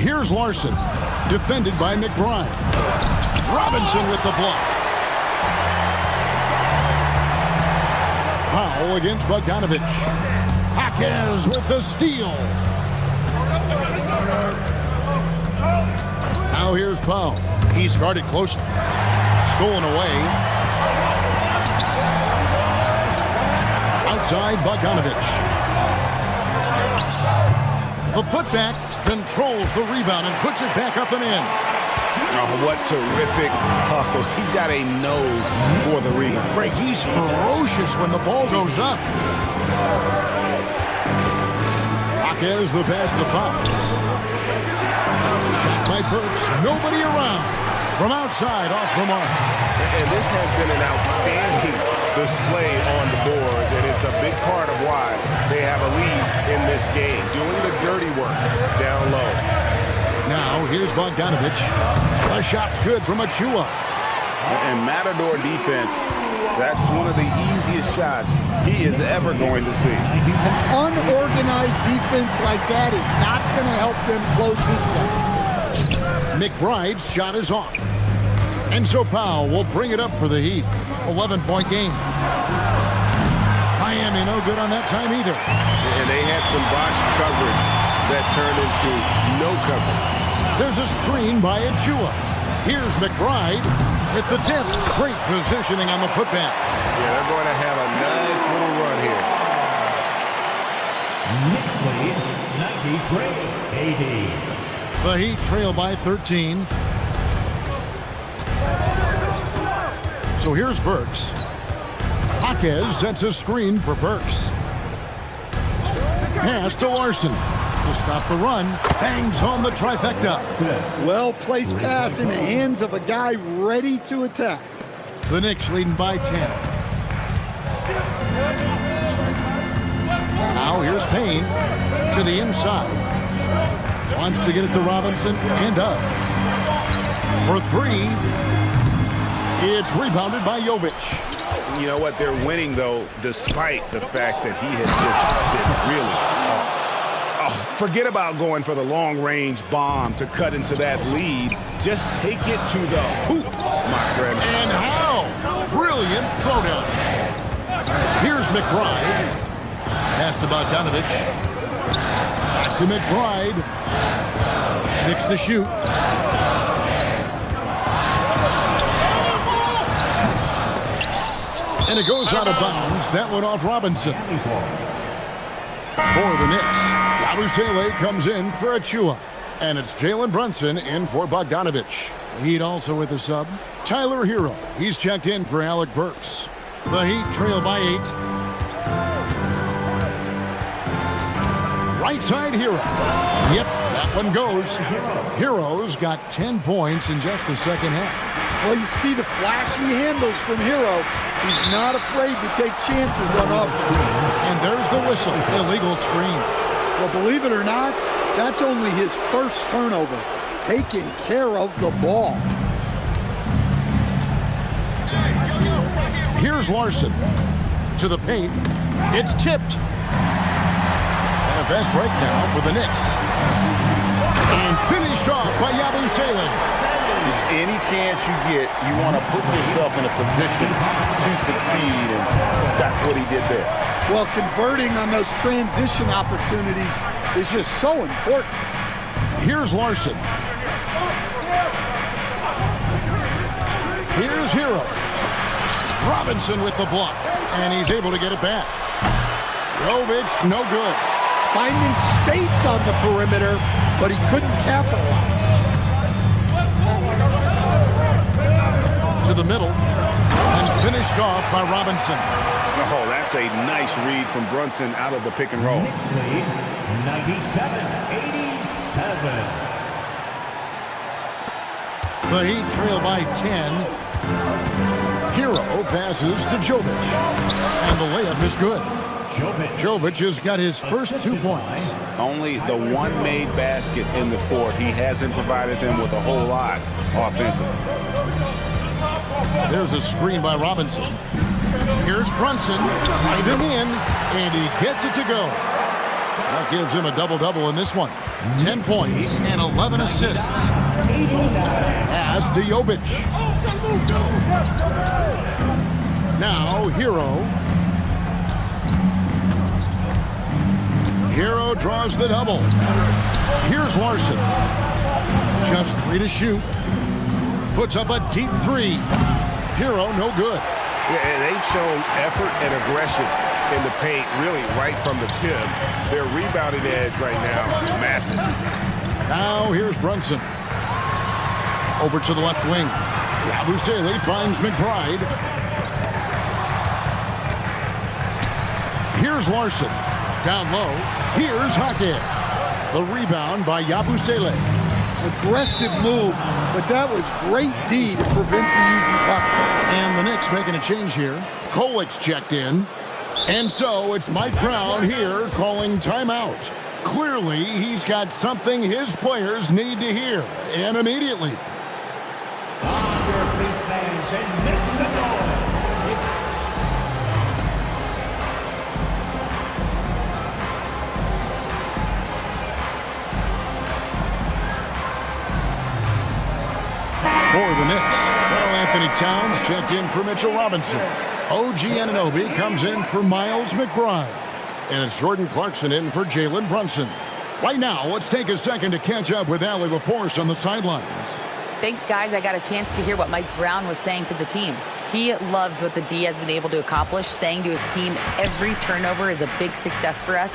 Here's Larson, defended by McBride. Robinson with the block. Powell against Bogdanovich. Jaquez with the steal. Now here's Powell. He's guarded closely. Stolen away. Outside Bogdanovich. The putback controls the rebound and puts it back up and in. Oh, what terrific hustle. He's got a nose for the rebound. Craig, he's ferocious when the ball goes up. Jaquez the pass to Pop. Shot by Burks. Nobody around. From outside, off the mark. And this has been an outstanding display on the board, and it's a big part of why they have a lead in this game, doing the dirty work down low. Now, here's Bogdanovich. The shot's good from Achua. And Matador defense, that's one of the easiest shots he is ever going to see. An unorganized defense like that is not going to help them close this deficit. McBride's shot is off. And so Powell will bring it up for the Heat. 11-point game. Miami no good on that time either. And they had some botched coverage that turned into no coverage. There's a screen by Achua. Here's McBride with the tip. Great positioning on the putback. Yeah, they're going to have a nice little run here. Knicks lead 93-80. The Heat trail by 13. So here's Burks. Jaquez sets a screen for Burks. Pass to Larson. To stop the run, bangs on the trifecta. Well-placed pass in the hands of a guy ready to attack. The Knicks leading by 10. Now here's Payne to the inside. Wants to get it to Robinson and does. For three, it's rebounded by Jovic. You know what? They're winning, though, despite the fact that he has just been really off. Oh, forget about going for the long-range bomb to cut into that lead. Just take it to the hoop, my friend. And how? Brilliant throwdown. Here's McBride. Pass to Bogdanovich. Back to McBride. 6 to shoot. And it goes out of bounds. That went off Robinson. For the Knicks, Yabusele comes in for Achua. And it's Jalen Brunson in for Bogdanovich. Heat also with a sub. Tyler Hero. He's checked in for Alec Burks. The Heat trail by 8. Right side Hero. Yep, that one goes. Hero's got 10 points in just the second half. Well, you see the flashy handles from Hero. He's not afraid to take chances on offense. And there's the whistle. Illegal screen. Well, believe it or not, that's only his first turnover. Taking care of the ball. Here's Larson. To the paint. It's tipped. And a fast break now for the Knicks. And finished off by Yabusele. Any chance you get, you want to put yourself in a position to succeed, and that's what he did there. Well, converting on those transition opportunities is just so important. Here's Larson. Here's Hero. Robinson with the block, and he's able to get it back. Jovic, no good. Finding space on the perimeter, but he couldn't capitalize. To the middle, and finished off by Robinson. Oh, that's a nice read from Brunson out of the pick and roll. Knicks lead 97-87. The Heat trail by 10. Hero passes to Jovic. And the layup is good. Jovic has got his first 2 points. Only the one made basket in the fourth. He hasn't provided them with a whole lot offensively. There's a screen by Robinson. Here's Brunson, driving in, and he gets it to go. That gives him a double-double in this one. 10 points and 11 assists. Pass to Jovic. Now Hero. Hero draws the double. Here's Larson. Just 3 to shoot. Puts up a deep 3. Hero, no good. Yeah, and they've shown effort and aggression in the paint, really right from the tip. Their rebounding edge right now, massive. Now here's Brunson. Over to the left wing. Yabusele finds McBride. Here's Larson. Down low. Here's Hackett. The rebound by Yabusele. Aggressive move, but that was great D to prevent the easy bucket. And the Knicks making a change here. Kolik's checked in. And so it's Mike Brown here calling timeout. Clearly, he's got something his players need to hear, and immediately. For the Knicks, well, Anthony Towns checked in for Mitchell Robinson. OG Anunoby comes in for Miles McBride. And it's Jordan Clarkson in for Jalen Brunson. Right now, let's take a second to catch up with Allie LaForce on the sidelines. Thanks, guys. I got a chance to hear what Mike Brown was saying to the team. He loves what the D has been able to accomplish, saying to his team, every turnover is a big success for us.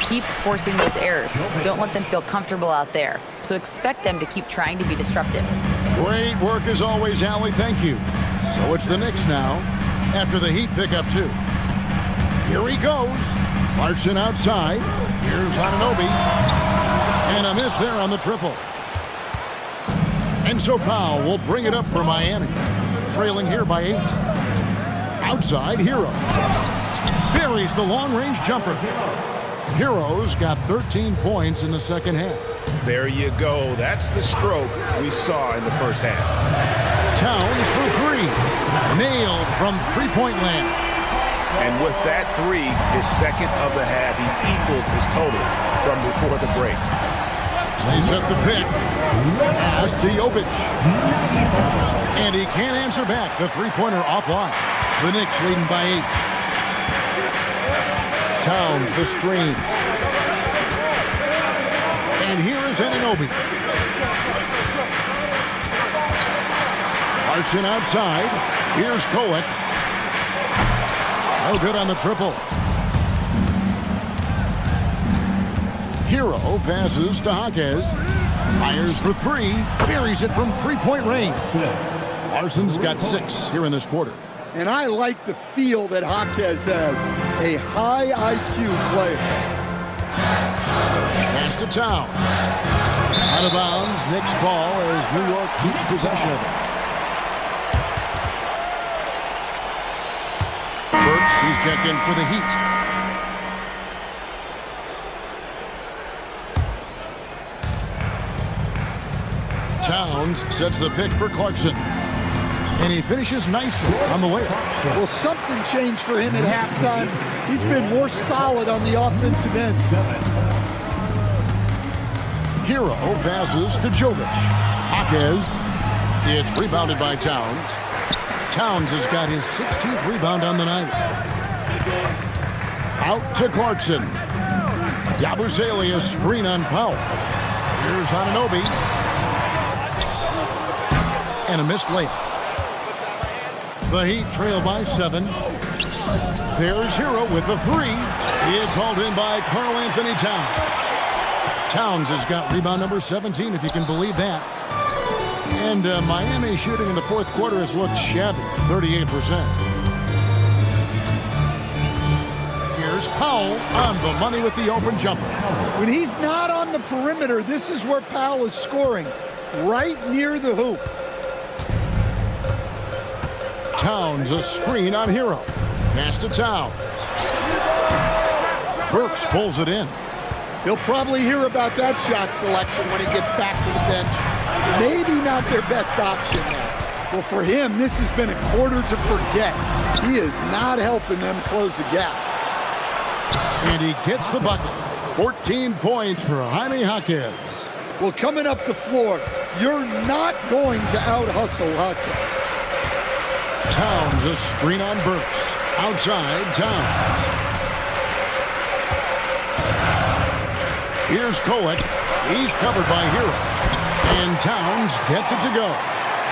Keep forcing those errors. Don't let them feel comfortable out there. So expect them to keep trying to be disruptive. Great work as always, Allie. Thank you. So it's the Knicks now, after the Heat pick up 2. Here he goes. Clarkson outside. Here's Anunoby. And a miss there on the triple. And so Powell will bring it up for Miami. Trailing here by 8. Outside, Hero. Buries the long-range jumper. Hero's got 13 points in the second half. There you go. That's the stroke we saw in the first half. Towns for 3. Nailed from three-point land. And with that 3, his second of the half, he equaled his total from before the break. They set the pick. Pass to Jovic. And he can't answer back. The three-pointer offline. The Knicks leading by 8. Towns the screen. And here is Anunoby. Clarkson outside. Here's Kolik. No good on the triple. Hero passes to Jaquez. Fires for 3. Buries it from three-point range. Larson's got 6 here in this quarter. And I like the feel that Jaquez has. A high IQ player. Pass to Towns. Out of bounds. Knicks ball as New York keeps possession of it. Burks, he's checked in for the Heat. Towns sets the pick for Clarkson. And he finishes nicely on the layup. Well, something changed for him at halftime. He's been more solid on the offensive end. Hero passes to Jovic. Jaquez. It's rebounded by Towns. Towns has got his 16th rebound on the night. Out to Clarkson. Yabusele, a screen on Powell. Here's Anunoby. And a missed layup. The Heat trail by 7. There's Hero with the 3. It's hauled in by Karl Anthony Towns. Towns has got rebound number 17, if you can believe that. And Miami shooting in the fourth quarter has looked shabby, 38%. Here's Powell on the money with the open jumper. When he's not on the perimeter, this is where Powell is scoring, right near the hoop. Towns, a screen on Hero. Pass to Towns. Burks pulls it in. He'll probably hear about that shot selection when he gets back to the bench. Maybe not their best option now. Well, for him, this has been a quarter to forget. He is not helping them close the gap. And he gets the bucket. 14 points for Jaime Jaquez. Well, coming up the floor, you're not going to out-hustle Jaquez. Towns, a screen on Burks. Outside, Towns. Here's Kolik. He's covered by Hero. And Towns gets it to go.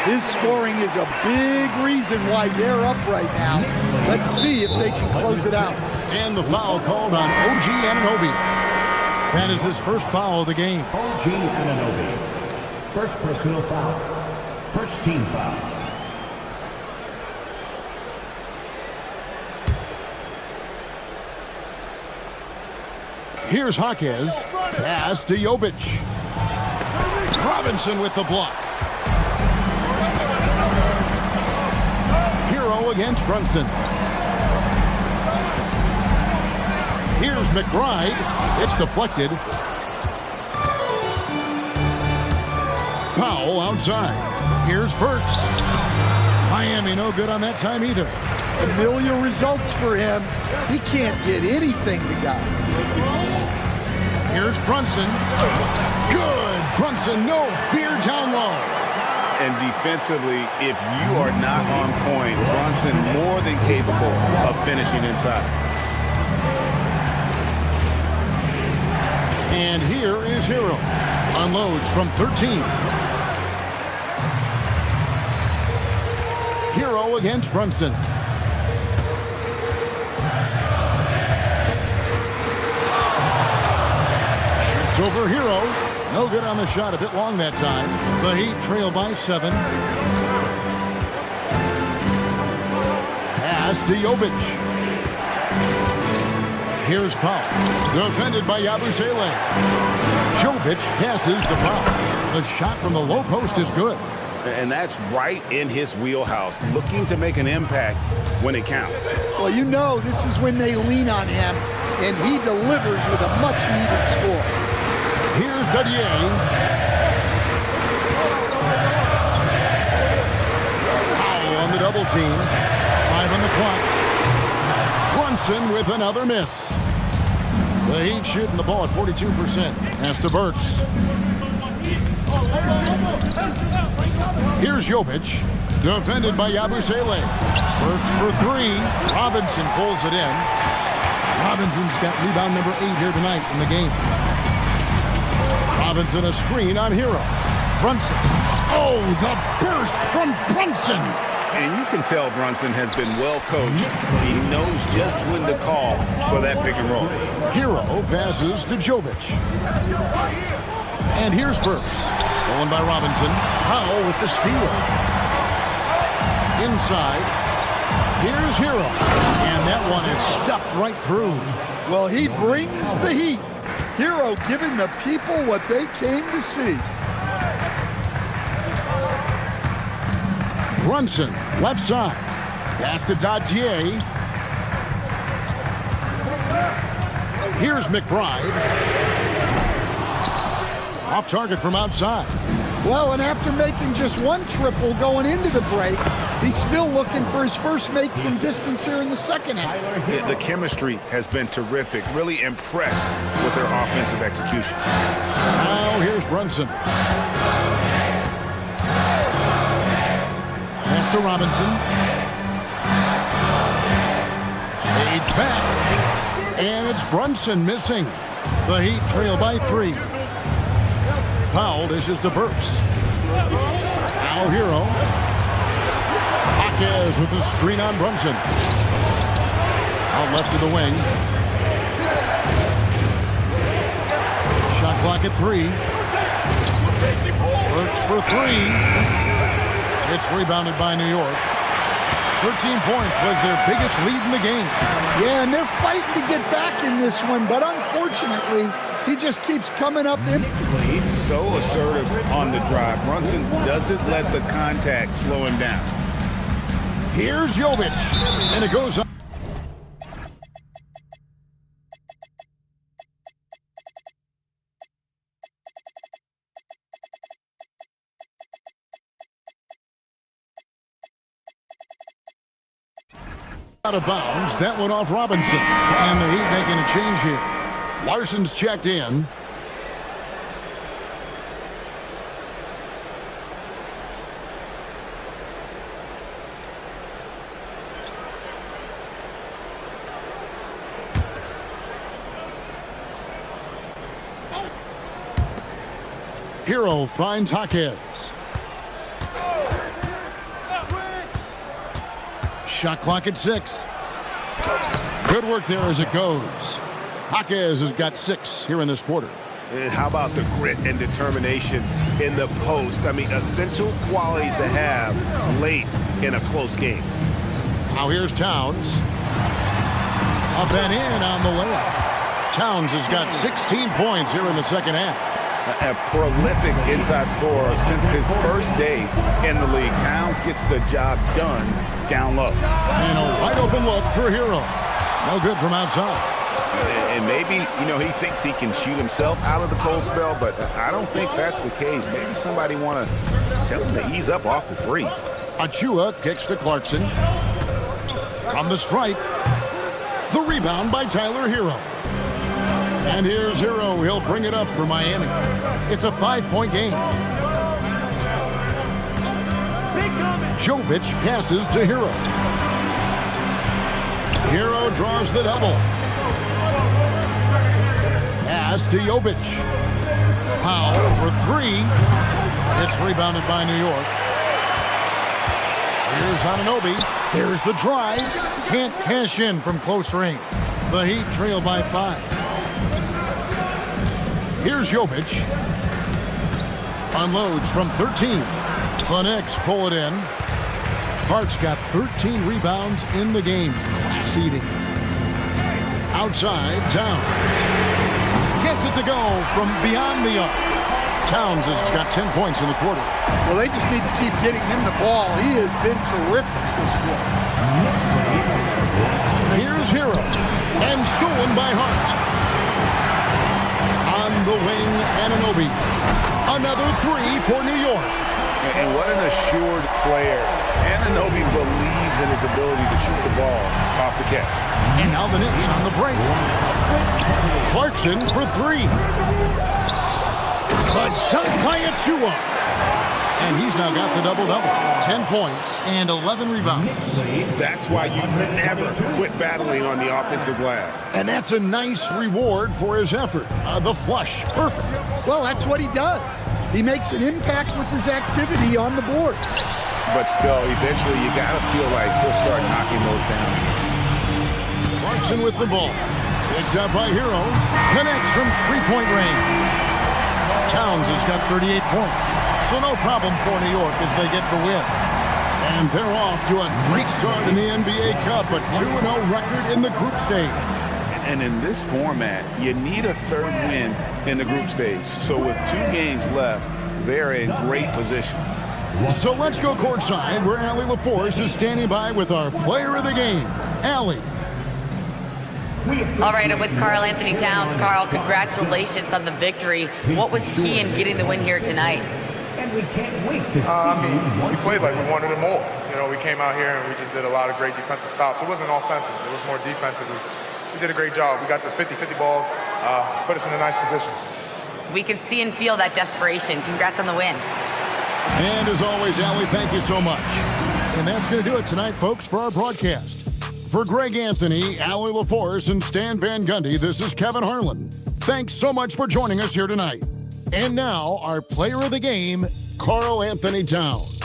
His scoring is a big reason why they're up right now. Let's see if they can close it out. And the foul called on OG Anunoby. That is his first foul of the game. OG Anunoby. First personal foul. First team foul. Here's Jaquez. Pass to Jovic. Robinson with the block. Hero against Brunson. Here's McBride. It's deflected. Powell outside. Here's Burks. Miami no good on that time either. Familiar results for him. He can't get anything to go. Here's Brunson. Good. Brunson, no fear down low. And defensively, if you are not on point, Brunson more than capable of finishing inside. And here is Hero. Unloads from 13. Hero against Brunson. Shoots over Hero. No good on the shot, a bit long that time. The Heat trail by 7. Pass to Jovic. Here's Powell. Defended by Yabusele. Jovic passes to Powell. The shot from the low post is good. And that's right in his wheelhouse, looking to make an impact when it counts. Well, you know this is when they lean on him, and he delivers with a much-needed score. Here's Dadier. Powell on the double team. 5 on the clock. Brunson with another miss. The Heat shooting the ball at 42%. As to Burks. Here's Jovic. Defended by Yabusele. Burks for 3. Robinson pulls it in. Robinson's got rebound number 8 here tonight in the game. Robinson a screen on Hero. Brunson. Oh, the burst from Brunson. And you can tell Brunson has been well coached. He knows just when to call for that pick and roll. Hero passes to Jovic. And here's Burks. Stolen by Robinson. Powell with the steal. Inside. Here's Hero. And that one is stuffed right through. Well, he brings the heat. Hero giving the people what they came to see. Brunson, left side. Pass to Dadier. Here's McBride. Off target from outside. Well, and after making just one triple going into the break, he's still looking for his first make from distance here in the second half. The chemistry has been terrific. Really impressed with their offensive execution. Now here's Brunson. Pass to Robinson. Fades back. And it's Brunson missing. The Heat trail by 3. Powell dishes to Burks. Now Hero. Jaquez with the screen on Brunson. Out left of the wing. Shot clock at 3. Burks for 3. It's rebounded by New York. 13 points was their biggest lead in the game. Yeah, and they're fighting to get back in this one, but unfortunately, he just keeps coming up empty. So assertive on the drive. Brunson doesn't let the contact slow him down. Here's Jovic, and it goes up. Out of bounds. That went off Robinson. And the Heat making a change here. Larson's checked in. Hero finds Jaquez. Shot clock at 6. Good work there as it goes. Jaquez has got 6 here in this quarter. And how about the grit and determination in the post? I mean, essential qualities to have late in a close game. Now here's Towns. Up and in on the layup. Towns has got 16 points here in the second half. A prolific inside scorer since his first day in the league. Towns gets the job done down low. And a wide open look for Hero. No good from outside. And maybe, he thinks he can shoot himself out of the cold spell, but I don't think that's the case. Maybe somebody want to tell him to ease up off the threes. Achua kicks to Clarkson. From the stripe. The rebound by Tyler Hero. And here's Hero. He'll bring it up for Miami. It's a 5-point game. Jovic passes to Hero. Hero draws the double. Pass to Jovic. Powell for 3. It's rebounded by New York. Here's Anunoby. Here's the drive. Can't cash in from close range. The Heat trail by 5. Here's Jovic. Unloads from 13. The Knicks pull it in. Hart's got 13 rebounds in the game. Class eating. Outside, Towns. Gets it to go from beyond the arc. Towns has got 10 points in the quarter. Well, they just need to keep getting him the ball. He has been terrific this quarter. Here's Hero. And stolen by Hart. On the wing, Anunoby. Another 3 for New York. And what an assured player. Anunoby believes in his ability to shoot the ball off the catch. And now the Knicks on the break. Clarkson for 3. The dunk by Achua. And he's now got the double-double. 10 points and 11 rebounds. That's why you never quit battling on the offensive glass. And that's a nice reward for his effort. The flush, perfect. Well, that's what he does. He makes an impact with his activity on the board. But still, eventually you got to feel like he'll start knocking those down. Clarkson with the ball. Picked up by Hero. Connects from 3-point range. Towns has got 38 points. So no problem for New York as they get the win. And they're off to a great start in the NBA Cup. A 2-0 record in the group stage. And in this format, you need a third win in the group stage. So with 2 games left, they're in great position. So let's go courtside where Allie LaForce is standing by with our player of the game, Allie. All right, I'm with Karl Anthony Towns. Karl, congratulations on the victory. What was key in getting the win here tonight? We played like we wanted it more. We came out here and we just did a lot of great defensive stops. It wasn't offensive. It was more defensive. We did a great job. We got the 50-50 balls, put us in a nice position. We can see and feel that desperation. Congrats on the win. And as always, Allie, thank you so much. And that's going to do it tonight, folks, for our broadcast. For Greg Anthony, Allie LaForce, and Stan Van Gundy, this is Kevin Harlan. Thanks so much for joining us here tonight. And now, our player of the game, Karl Anthony Towns.